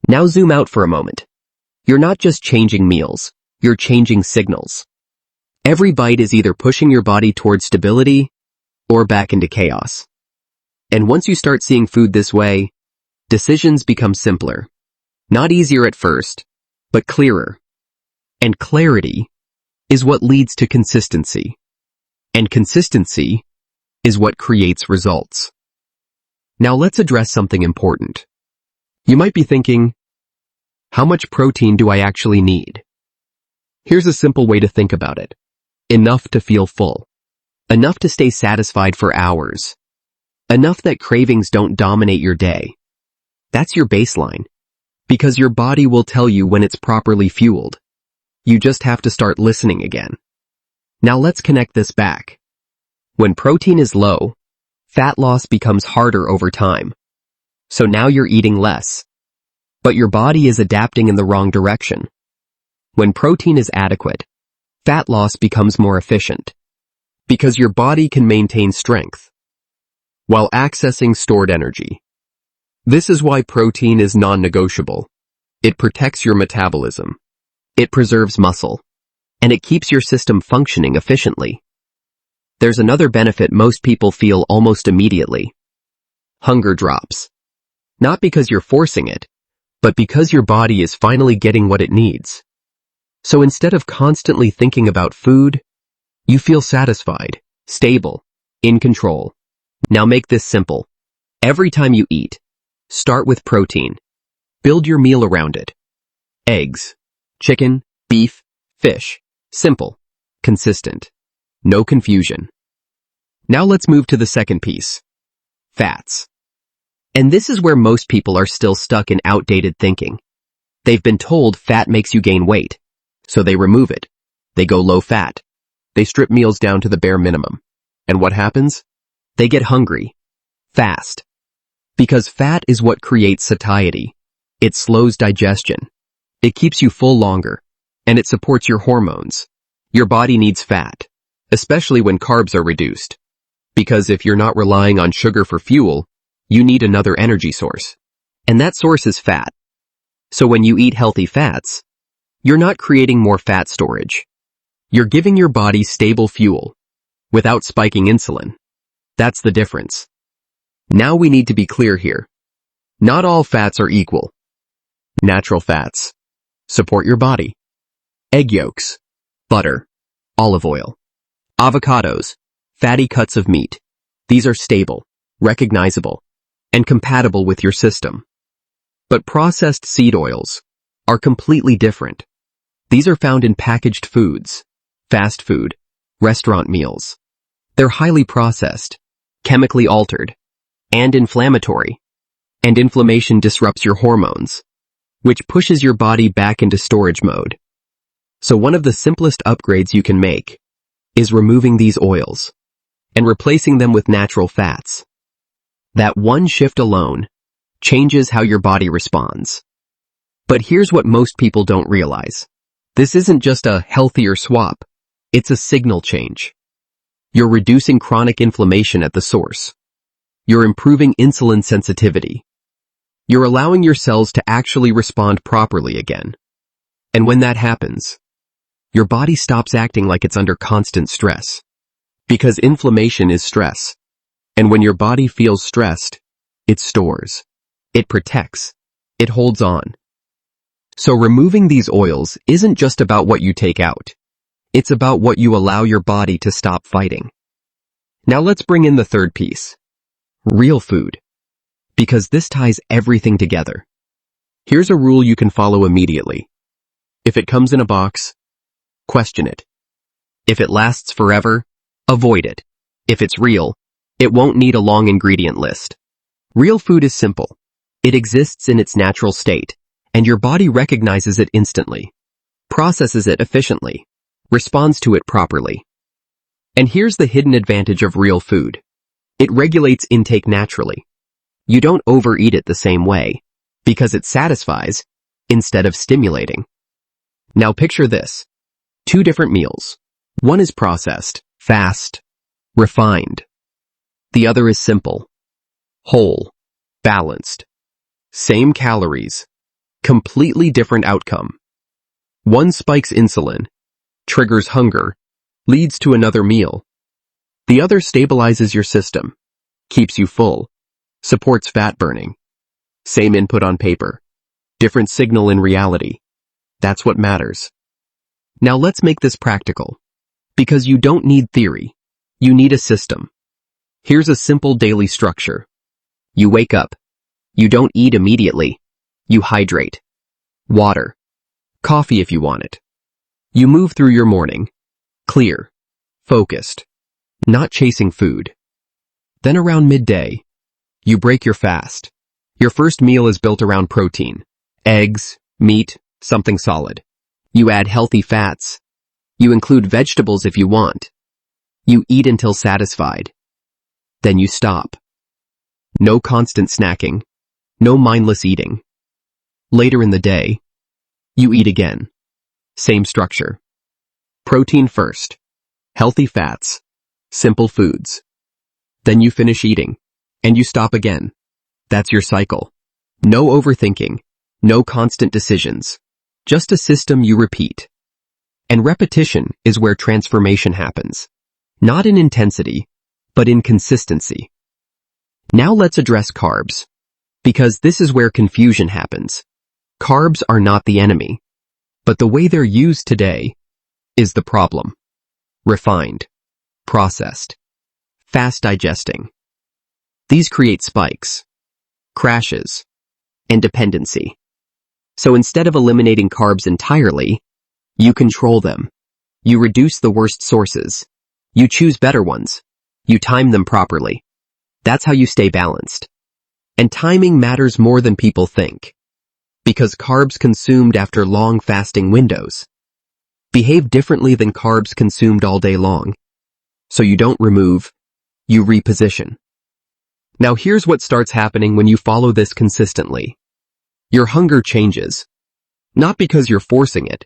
Speaker 1: Now zoom out for a moment. You're not just changing meals, you're changing signals. Every bite is either pushing your body toward stability or back into chaos. And once you start seeing food this way, decisions become simpler. Not easier at first, but clearer. And clarity is what leads to consistency. And consistency is what creates results. Now let's address something important. You might be thinking, how much protein do I actually need? Here's a simple way to think about it. Enough to feel full. Enough to stay satisfied for hours. Enough that cravings don't dominate your day. That's your baseline. Because your body will tell you when it's properly fueled. You just have to start listening again. Now let's connect this back. When protein is low, fat loss becomes harder over time. So now you're eating less. But your body is adapting in the wrong direction. When protein is adequate, fat loss becomes more efficient. Because your body can maintain strength while accessing stored energy. This is why protein is non-negotiable. It protects your metabolism. It preserves muscle. And it keeps your system functioning efficiently. There's another benefit most people feel almost immediately. Hunger drops. Not because you're forcing it, but because your body is finally getting what it needs. So instead of constantly thinking about food, you feel satisfied, stable, in control. Now make this simple. Every time you eat, start with protein. Build your meal around it. Eggs, chicken, beef, fish. Simple, consistent, no confusion. Now let's move to the second piece. Fats. And this is where most people are still stuck in outdated thinking. They've been told fat makes you gain weight, so they remove it. They go low fat. They strip meals down to the bare minimum. And what happens? They get hungry. Fast. Because fat is what creates satiety. It slows digestion. It keeps you full longer. And it supports your hormones. Your body needs fat, especially when carbs are reduced. Because if you're not relying on sugar for fuel, you need another energy source. And that source is fat. So when you eat healthy fats, you're not creating more fat storage. You're giving your body stable fuel, without spiking insulin. That's the difference. Now we need to be clear here. Not all fats are equal. Natural fats support your body. Egg yolks, butter, olive oil, avocados, fatty cuts of meat. These are stable, recognizable, and compatible with your system. But processed seed oils are completely different. These are found in packaged foods, fast food, restaurant meals. They're highly processed, chemically altered, and inflammatory. And inflammation disrupts your hormones, which pushes your body back into storage mode. So one of the simplest upgrades you can make is removing these oils and replacing them with natural fats. That one shift alone changes how your body responds. But here's what most people don't realize. This isn't just a healthier swap. It's a signal change. You're reducing chronic inflammation at the source. You're improving insulin sensitivity. You're allowing your cells to actually respond properly again. And when that happens, your body stops acting like it's under constant stress. Because inflammation is stress. And when your body feels stressed, it stores. It protects. It holds on. So removing these oils isn't just about what you take out. It's about what you allow your body to stop fighting. Now let's bring in the third piece. Real food. Because this ties everything together. Here's a rule you can follow immediately. If it comes in a box, question it. If it lasts forever, avoid it. If it's real, it won't need a long ingredient list. Real food is simple. It exists in its natural state, and your body recognizes it instantly, processes it efficiently, responds to it properly. And here's the hidden advantage of real food. It regulates intake naturally. You don't overeat it the same way, because it satisfies instead of stimulating. Now picture this. 2 different meals. One is processed, fast, refined. The other is simple, whole, balanced. Same calories, completely different outcome. One spikes insulin, triggers hunger, leads to another meal. The other stabilizes your system, keeps you full, supports fat burning. Same input on paper, different signal in reality. That's what matters. Now let's make this practical. Because you don't need theory, you need a system. Here's a simple daily structure. You wake up. You don't eat immediately. You hydrate. Water. Coffee if you want it. You move through your morning. Clear. Focused. Not chasing food. Then around midday, you break your fast. Your first meal is built around protein. Eggs, meat, something solid. You add healthy fats. You include vegetables if you want. You eat until satisfied. Then you stop. No constant snacking. No mindless eating. Later in the day, you eat again. Same structure. Protein first. Healthy fats. Simple foods. Then you finish eating, and you stop again. That's your cycle. No overthinking. No constant decisions. Just a system you repeat. And repetition is where transformation happens. Not in intensity, but in consistency. Now let's address carbs. Because this is where confusion happens. Carbs are not the enemy, but the way they're used today is the problem. Refined, processed, fast digesting. These create spikes, crashes, and dependency. So instead of eliminating carbs entirely, you control them. You reduce the worst sources. You choose better ones. You time them properly. That's how you stay balanced. And timing matters more than people think. Because carbs consumed after long fasting windows behave differently than carbs consumed all day long. So you don't remove, you reposition. Now here's what starts happening when you follow this consistently. Your hunger changes. Not because you're forcing it,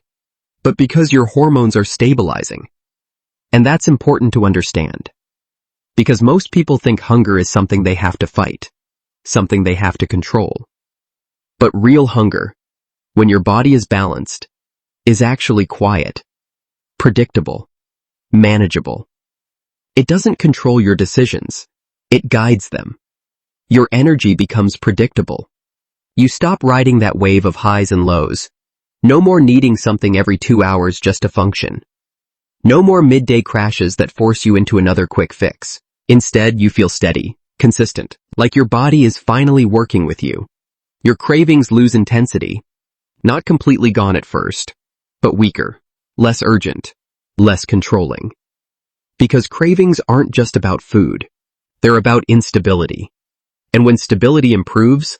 Speaker 1: but because your hormones are stabilizing. And that's important to understand. Because most people think hunger is something they have to fight, something they have to control. But real hunger, when your body is balanced, is actually quiet, predictable, manageable. It doesn't control your decisions, it guides them. Your energy becomes predictable. You stop riding that wave of highs and lows. No more needing something every 2 hours just to function. No more midday crashes that force you into another quick fix. Instead, you feel steady, consistent, like your body is finally working with you. Your cravings lose intensity. Not completely gone at first, but weaker, less urgent, less controlling. Because cravings aren't just about food. They're about instability. And when stability improves,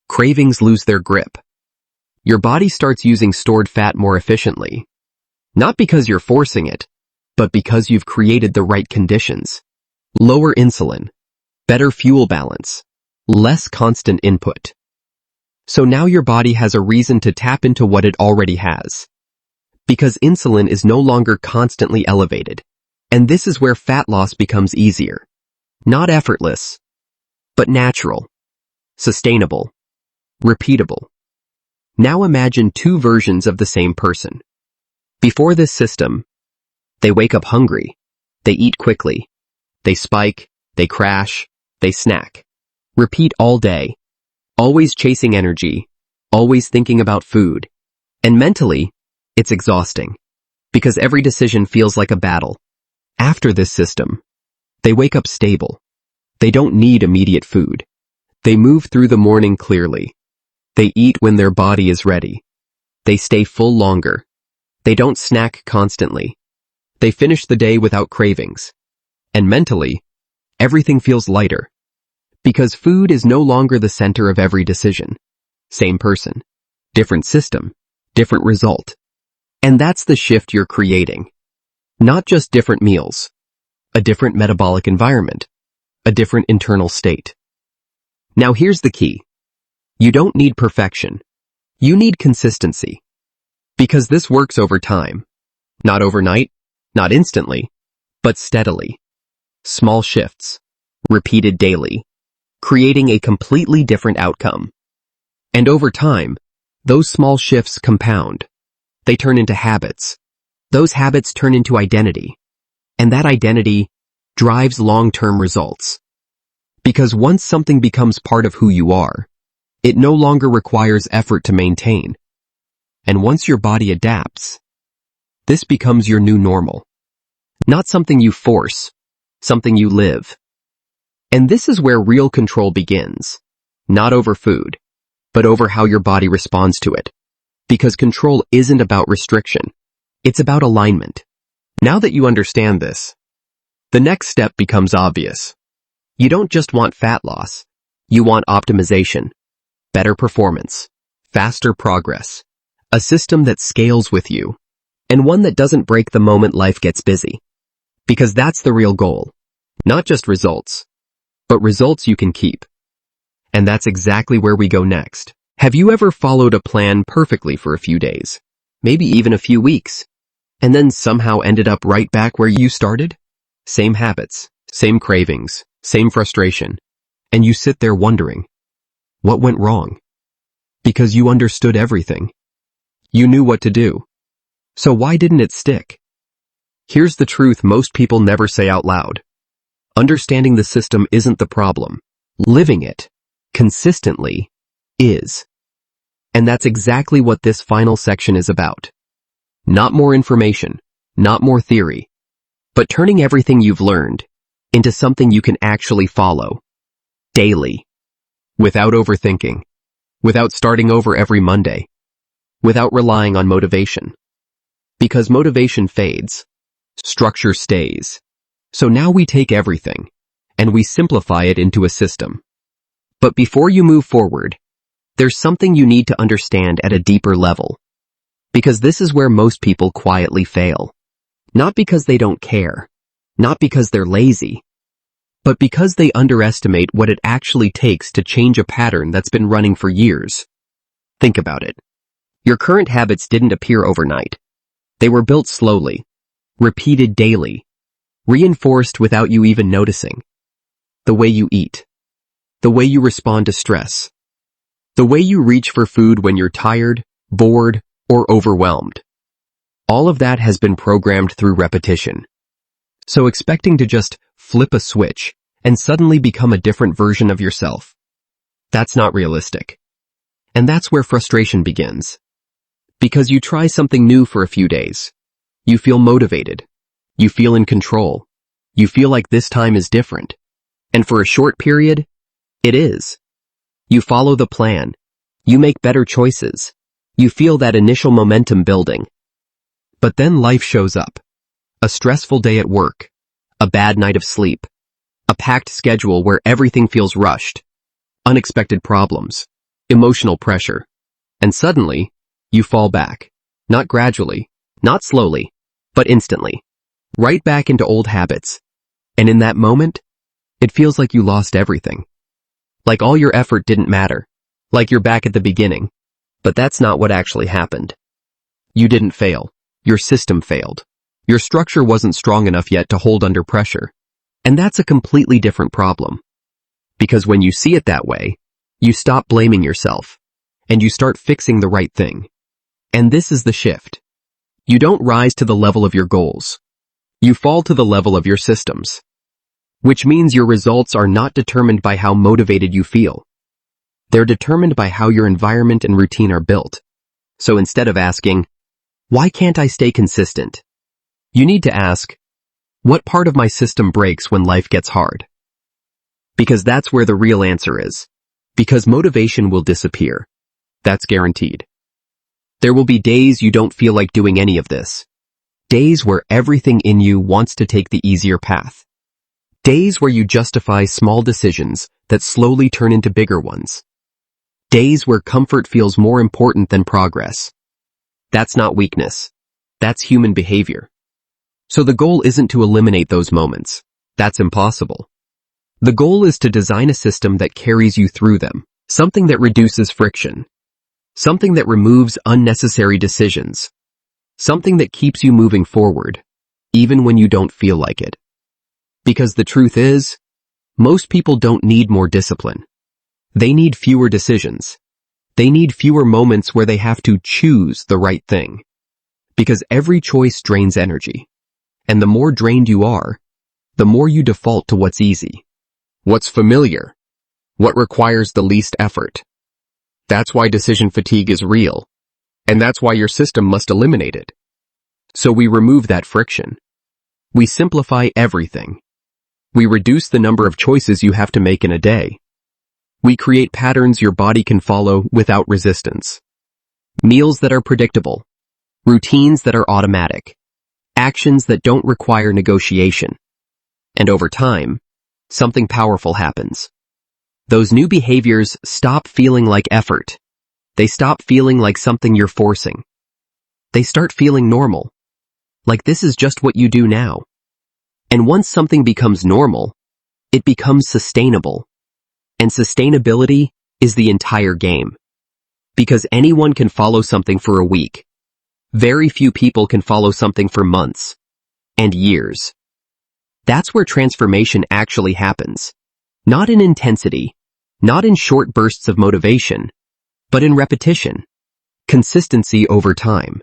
Speaker 1: cravings lose their grip. Your body starts using stored fat more efficiently. Not because you're forcing it, but because you've created the right conditions. Lower insulin, better fuel balance, less constant input. So now your body has a reason to tap into what it already has. Because insulin is no longer constantly elevated. And this is where fat loss becomes easier. Not effortless, but natural, sustainable, repeatable. Now imagine 2 versions of the same person. Before this system, they wake up hungry, they eat quickly, they spike, they crash, they snack. Repeat all day, always chasing energy, always thinking about food. And mentally, it's exhausting, because every decision feels like a battle. After this system, they wake up stable. They don't need immediate food. They move through the morning clearly. They eat when their body is ready. They stay full longer. They don't snack constantly. They finish the day without cravings. And mentally, everything feels lighter. Because food is no longer the center of every decision. Same person, different system, different result. And that's the shift you're creating. Not just different meals, a different metabolic environment, a different internal state. Now here's the key. You don't need perfection. You need consistency. Because this works over time. Not overnight, not instantly, but steadily. Small shifts, repeated daily, creating a completely different outcome. And over time, those small shifts compound. They turn into habits. Those habits turn into identity. And that identity drives long-term results. Because once something becomes part of who you are, it no longer requires effort to maintain. And once your body adapts, this becomes your new normal. Not something you force, something you live. And this is where real control begins. Not over food, but over how your body responds to it. Because control isn't about restriction. It's about alignment. Now that you understand this, the next step becomes obvious. You don't just want fat loss. You want optimization, better performance, faster progress, a system that scales with you, and one that doesn't break the moment life gets busy. Because that's the real goal. Not just results, but results you can keep. And that's exactly where we go next. Have you ever followed a plan perfectly for a few days, maybe even a few weeks, and then somehow ended up right back where you started? Same habits, same cravings, same frustration, and you sit there wondering, what went wrong? Because you understood everything. You knew what to do. So why didn't it stick? Here's the truth most people never say out loud. Understanding the system isn't the problem. Living it, consistently, is. And that's exactly what this final section is about. Not more information, not more theory, but turning everything you've learned into something you can actually follow. Daily. Without overthinking. Without starting over every Monday. Without relying on motivation. Because motivation fades. Structure stays. So now we take everything, and we simplify it into a system. But before you move forward, there's something you need to understand at a deeper level. Because this is where most people quietly fail. Not because they don't care. Not because they're lazy. But because they underestimate what it actually takes to change a pattern that's been running for years. Think about it. Your current habits didn't appear overnight. They were built slowly, repeated daily, reinforced without you even noticing. The way you eat. The way you respond to stress. The way you reach for food when you're tired, bored, or overwhelmed. All of that has been programmed through repetition. So expecting to just flip a switch and suddenly become a different version of yourself, that's not realistic. And that's where frustration begins. Because you try something new for a few days. You feel motivated. You feel in control. You feel like this time is different. And for a short period, it is. You follow the plan. You make better choices. You feel that initial momentum building. But then life shows up. A stressful day at work. A bad night of sleep. A packed schedule where everything feels rushed. Unexpected problems. Emotional pressure. And suddenly, you fall back. Not gradually, not slowly, but instantly. Right back into old habits. And in that moment, it feels like you lost everything. Like all your effort didn't matter. Like you're back at the beginning. But that's not what actually happened. You didn't fail. Your system failed. Your structure wasn't strong enough yet to hold under pressure. And that's a completely different problem. Because when you see it that way, you stop blaming yourself. And you start fixing the right thing. And this is the shift. You don't rise to the level of your goals. You fall to the level of your systems. Which means your results are not determined by how motivated you feel. They're determined by how your environment and routine are built. So instead of asking, why can't I stay consistent? You need to ask, what part of my system breaks when life gets hard? Because that's where the real answer is. Because motivation will disappear. That's guaranteed. There will be days you don't feel like doing any of this. Days where everything in you wants to take the easier path. Days where you justify small decisions that slowly turn into bigger ones. Days where comfort feels more important than progress. That's not weakness. That's human behavior. So the goal isn't to eliminate those moments. That's impossible. The goal is to design a system that carries you through them, something that reduces friction, something that removes unnecessary decisions, something that keeps you moving forward, even when you don't feel like it. Because the truth is, most people don't need more discipline. They need fewer decisions. They need fewer moments where they have to choose the right thing. Because every choice drains energy. And the more drained you are, the more you default to what's easy, what's familiar, what requires the least effort. That's why decision fatigue is real. And that's why your system must eliminate it. So we remove that friction. We simplify everything. We reduce the number of choices you have to make in a day. We create patterns your body can follow without resistance. Meals that are predictable. Routines that are automatic. Actions that don't require negotiation. And over time, something powerful happens. Those new behaviors stop feeling like effort. They stop feeling like something you're forcing. They start feeling normal. Like this is just what you do now. And once something becomes normal, it becomes sustainable. And sustainability is the entire game. Because anyone can follow something for a week. Very few people can follow something for months and years. That's where transformation actually happens. Not in intensity, not in short bursts of motivation, but in repetition, consistency over time.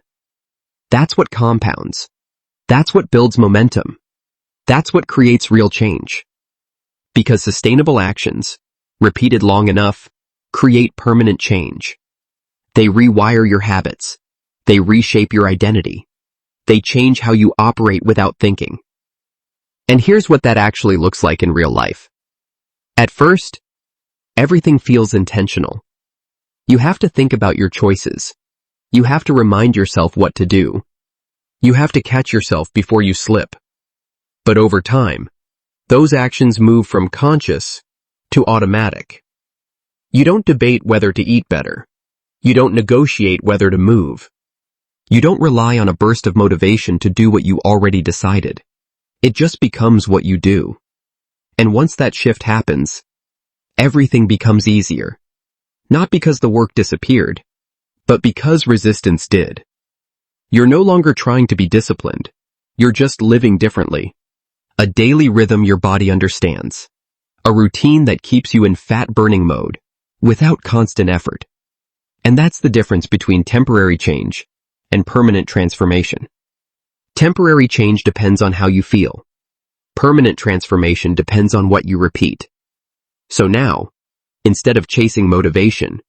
Speaker 1: That's what compounds. That's what builds momentum. That's what creates real change. Because sustainable actions, repeated long enough, create permanent change. They rewire your habits. They reshape your identity. They change how you operate without thinking. And here's what that actually looks like in real life. At first, everything feels intentional. You have to think about your choices. You have to remind yourself what to do. You have to catch yourself before you slip. But over time, those actions move from conscious to automatic. You don't debate whether to eat better. You don't negotiate whether to move. You don't rely on a burst of motivation to do what you already decided. It just becomes what you do. And once that shift happens, everything becomes easier. Not because the work disappeared, but because resistance did. You're no longer trying to be disciplined. You're just living differently. A daily rhythm your body understands. A routine that keeps you in fat-burning mode, without constant effort. And that's the difference between temporary change and permanent transformation. Temporary change depends on how you feel. Permanent transformation depends on what you repeat. So now, instead of chasing motivation,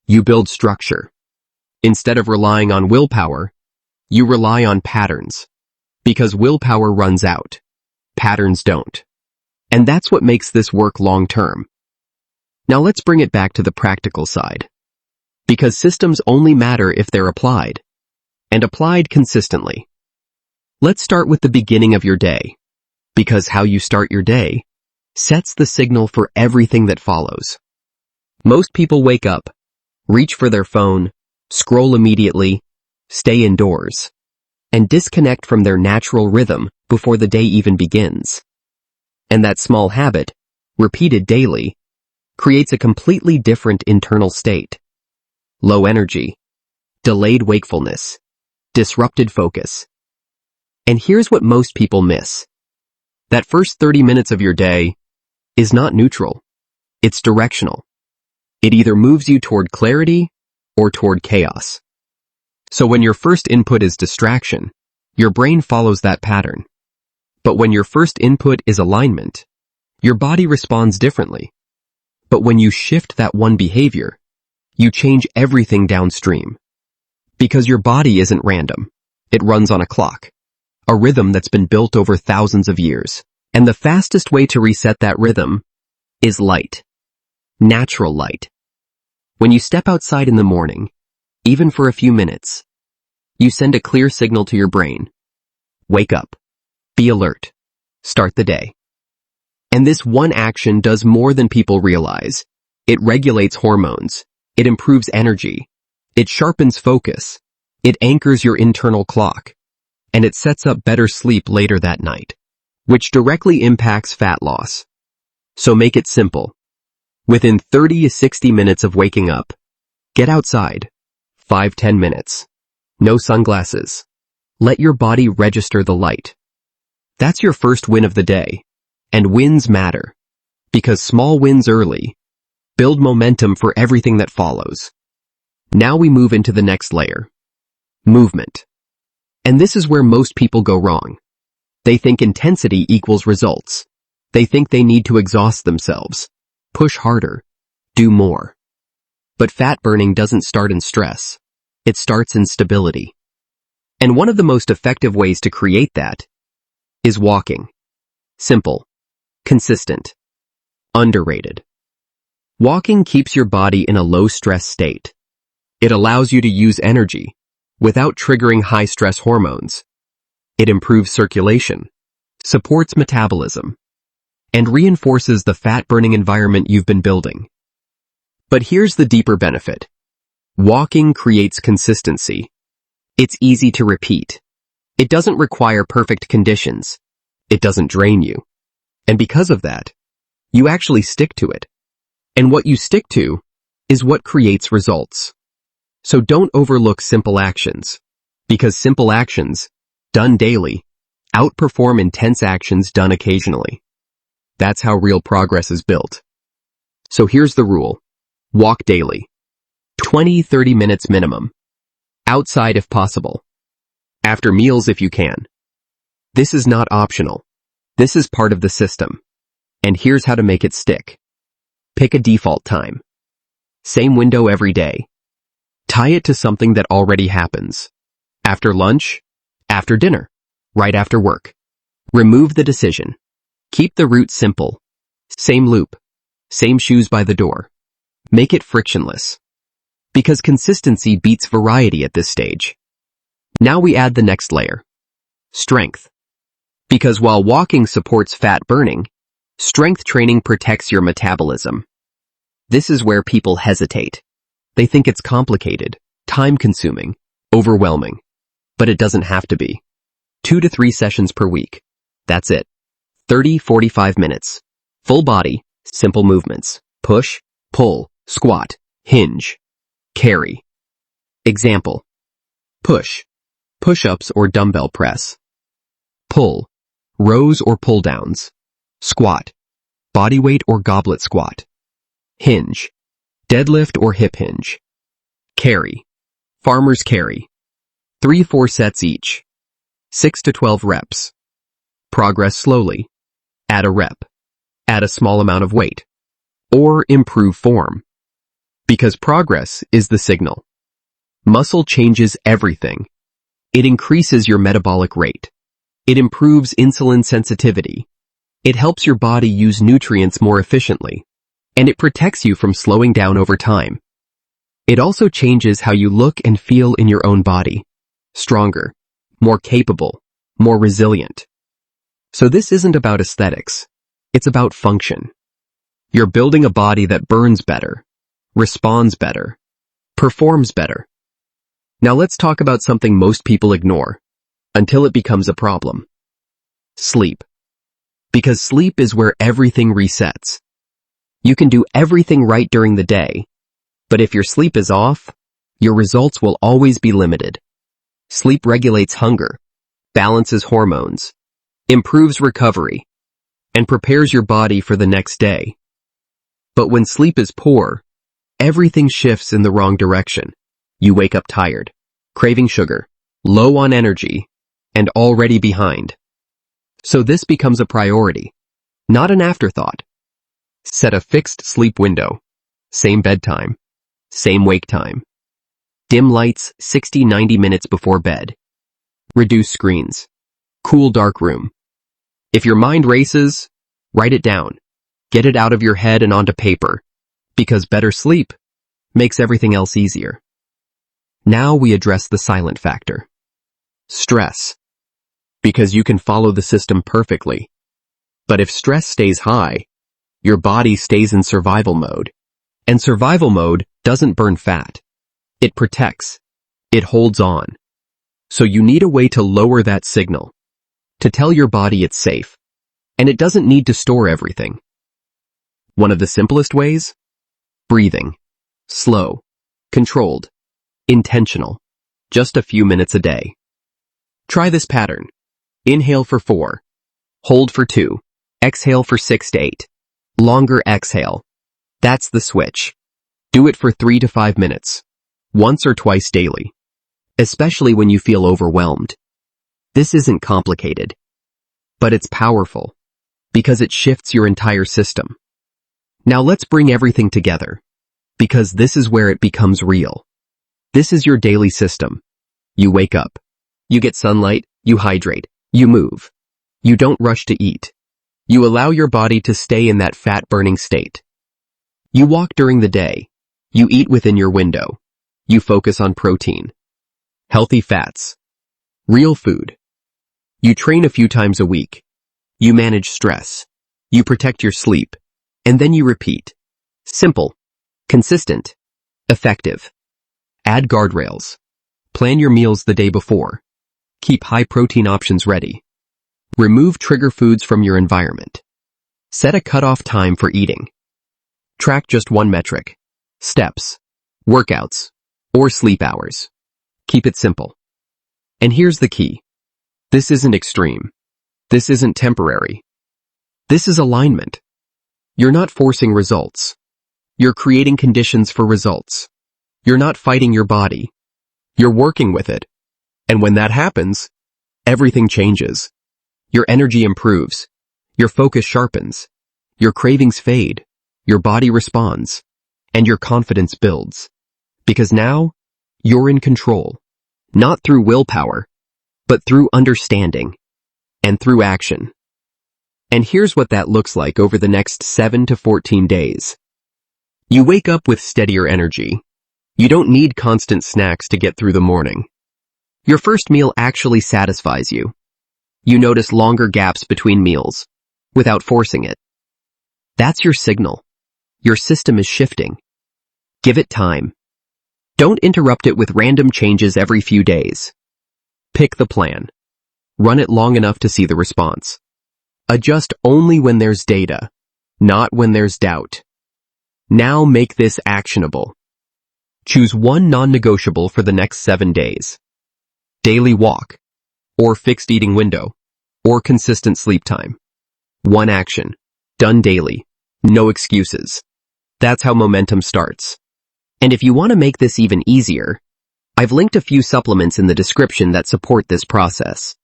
Speaker 1: you build structure. Instead of relying on willpower, you rely on patterns. Because willpower runs out. Patterns don't. And that's what makes this work long-term. Now let's bring it back to the practical side. Because systems only matter if they're applied. And applied consistently. Let's start with the beginning of your day. Because how you start your day sets the signal for everything that follows. Most people wake up, reach for their phone, scroll immediately, stay indoors, and disconnect from their natural rhythm before the day even begins. And that small habit, repeated daily, creates a completely different internal state. Low energy, delayed wakefulness, disrupted focus. And here's what most people miss. That first 30 minutes of your day is not neutral. It's directional. It either moves you toward clarity or toward chaos. So when your first input is distraction, your brain follows that pattern. But when your first input is alignment, your body responds differently. But when you shift that one behavior, you change everything downstream. Because your body isn't random. It runs on a clock. A rhythm that's been built over thousands of years. And the fastest way to reset that rhythm is light. Natural light. When you step outside in the morning, even for a few minutes, you send a clear signal to your brain. Wake up. Be alert. Start the day. And this one action does more than people realize. It regulates hormones. It improves energy. It sharpens focus. It anchors your internal clock. And it sets up better sleep later that night, which directly impacts fat loss. So make it simple. Within 30 to 60 minutes of waking up, get outside. 5-10 minutes. No sunglasses. Let your body register the light. That's your first win of the day. And wins matter. Because small wins early build momentum for everything that follows. Now we move into the next layer. Movement. And this is where most people go wrong. They think intensity equals results. They think they need to exhaust themselves, push harder, do more. But fat burning doesn't start in stress. It starts in stability. And one of the most effective ways to create that is walking. Simple, consistent, underrated. Walking keeps your body in a low-stress state. It allows you to use energy without triggering high-stress hormones. It improves circulation, supports metabolism, and reinforces the fat-burning environment you've been building. But here's the deeper benefit. Walking creates consistency. It's easy to repeat. It doesn't require perfect conditions. It doesn't drain you. And because of that, you actually stick to it. And what you stick to is what creates results. So don't overlook simple actions, because simple actions, done daily, outperform intense actions done occasionally. That's how real progress is built. So here's the rule. Walk daily. 20-30 minutes minimum. Outside if possible. After meals if you can. This is not optional. This is part of the system. And here's how to make it stick. Pick a default time. Same window every day. Tie it to something that already happens. After lunch, after dinner, right after work. Remove the decision. Keep the route simple. Same loop. Same shoes by the door. Make it frictionless. Because consistency beats variety at this stage. Now we add the next layer. Strength. Because while walking supports fat burning, strength training protects your metabolism. This is where people hesitate. They think it's complicated, time-consuming, overwhelming. But it doesn't have to be. 2 to 3 sessions per week. That's it. 30-45 minutes. Full body, simple movements. Push, pull, squat, hinge, carry. Example. Push. Push-ups or dumbbell press. Pull. Rows or pull-downs. Squat. Bodyweight or goblet squat. Hinge. Deadlift or hip hinge. Carry. Farmer's carry. 3-4 sets each. 6 to 12 reps. Progress slowly. Add a rep. Add a small amount of weight. Or improve form. Because progress is the signal. Muscle changes everything. It increases your metabolic rate. It improves insulin sensitivity. It helps your body use nutrients more efficiently. And it protects you from slowing down over time. It also changes how you look and feel in your own body. Stronger, more capable, more resilient. So this isn't about aesthetics. It's about function. You're building a body that burns better, responds better, performs better. Now let's talk about something most people ignore, until it becomes a problem. Sleep. Because sleep is where everything resets. You can do everything right during the day, but if your sleep is off, your results will always be limited. Sleep regulates hunger, balances hormones, improves recovery, and prepares your body for the next day. But when sleep is poor, everything shifts in the wrong direction. You wake up tired, craving sugar, low on energy, and already behind. So this becomes a priority, not an afterthought. Set a fixed sleep window. Same bedtime. Same wake time. Dim lights 60-90 minutes before bed. Reduce screens. Cool dark room. If your mind races, write it down. Get it out of your head and onto paper. Because better sleep makes everything else easier. Now we address the silent factor. Stress. because you can follow the system perfectly. But if stress stays high, your body stays in survival mode. And survival mode doesn't burn fat. It protects. It holds on. So you need a way to lower that signal, to tell your body it's safe. And it doesn't need to store everything. One of the simplest ways? Breathing. Slow. Controlled. Intentional. Just a few minutes a day. Try this pattern. Inhale for 4. Hold for 2. Exhale for 6 to 8. Longer exhale. That's the switch. Do it for 3 to 5 minutes. Once or twice daily. Especially when you feel overwhelmed. This isn't complicated. But it's powerful. Because it shifts your entire system. Now let's bring everything together. Because this is where it becomes real. This is your daily system. You wake up. You get sunlight, you hydrate, you move. You don't rush to eat. You allow your body to stay in that fat-burning state. You walk during the day. You eat within your window. You focus on protein. Healthy fats. Real food. You train a few times a week. You manage stress. You protect your sleep. And then you repeat. Simple. Consistent. Effective. Add guardrails. Plan your meals the day before. Keep high-protein options ready. Remove trigger foods from your environment. Set a cutoff time for eating. Track just one metric. Steps. Workouts. Or sleep hours. Keep it simple. And here's the key. This isn't extreme. This isn't temporary. This is alignment. You're not forcing results. You're creating conditions for results. You're not fighting your body. You're working with it. And when that happens, everything changes. Your energy improves. Your focus sharpens. Your cravings fade. Your body responds. And your confidence builds. Because now, you're in control. Not through willpower, but through understanding. And through action. And here's what that looks like over the next 7 to 14 days. You wake up with steadier energy. You don't need constant snacks to get through the morning. Your first meal actually satisfies you. You notice longer gaps between meals, without forcing it. That's your signal. Your system is shifting. Give it time. Don't interrupt it with random changes every few days. Pick the plan. Run it long enough to see the response. Adjust only when there's data, not when there's doubt. Now make this actionable. Choose one non-negotiable for the next 7 days. Daily walk, or fixed eating window, or consistent sleep time. One action, done daily, no excuses. That's how momentum starts. And if you want to make this even easier, I've linked a few supplements in the description that support this process.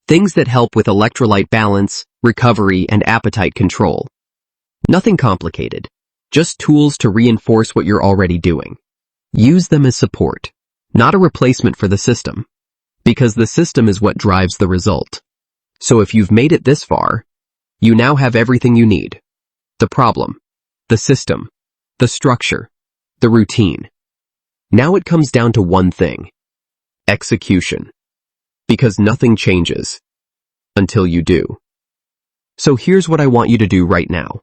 Speaker 1: Things that help with electrolyte balance, recovery, and appetite control. Nothing complicated, just tools to reinforce what you're already doing. Use them as support, not a replacement for the system, because the system is what drives the result. So if you've made it this far, you now have everything you need. The problem, the system, the structure, the routine. Now it comes down to one thing. Execution. Because nothing changes until you do. So here's what I want you to do right now.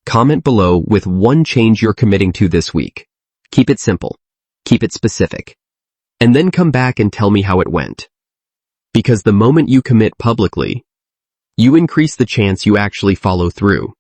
Speaker 1: Comment below with one change you're committing to this week. Keep it simple. Keep it specific. And then come back and tell me how it went. Because the moment you commit publicly, you increase the chance you actually follow through.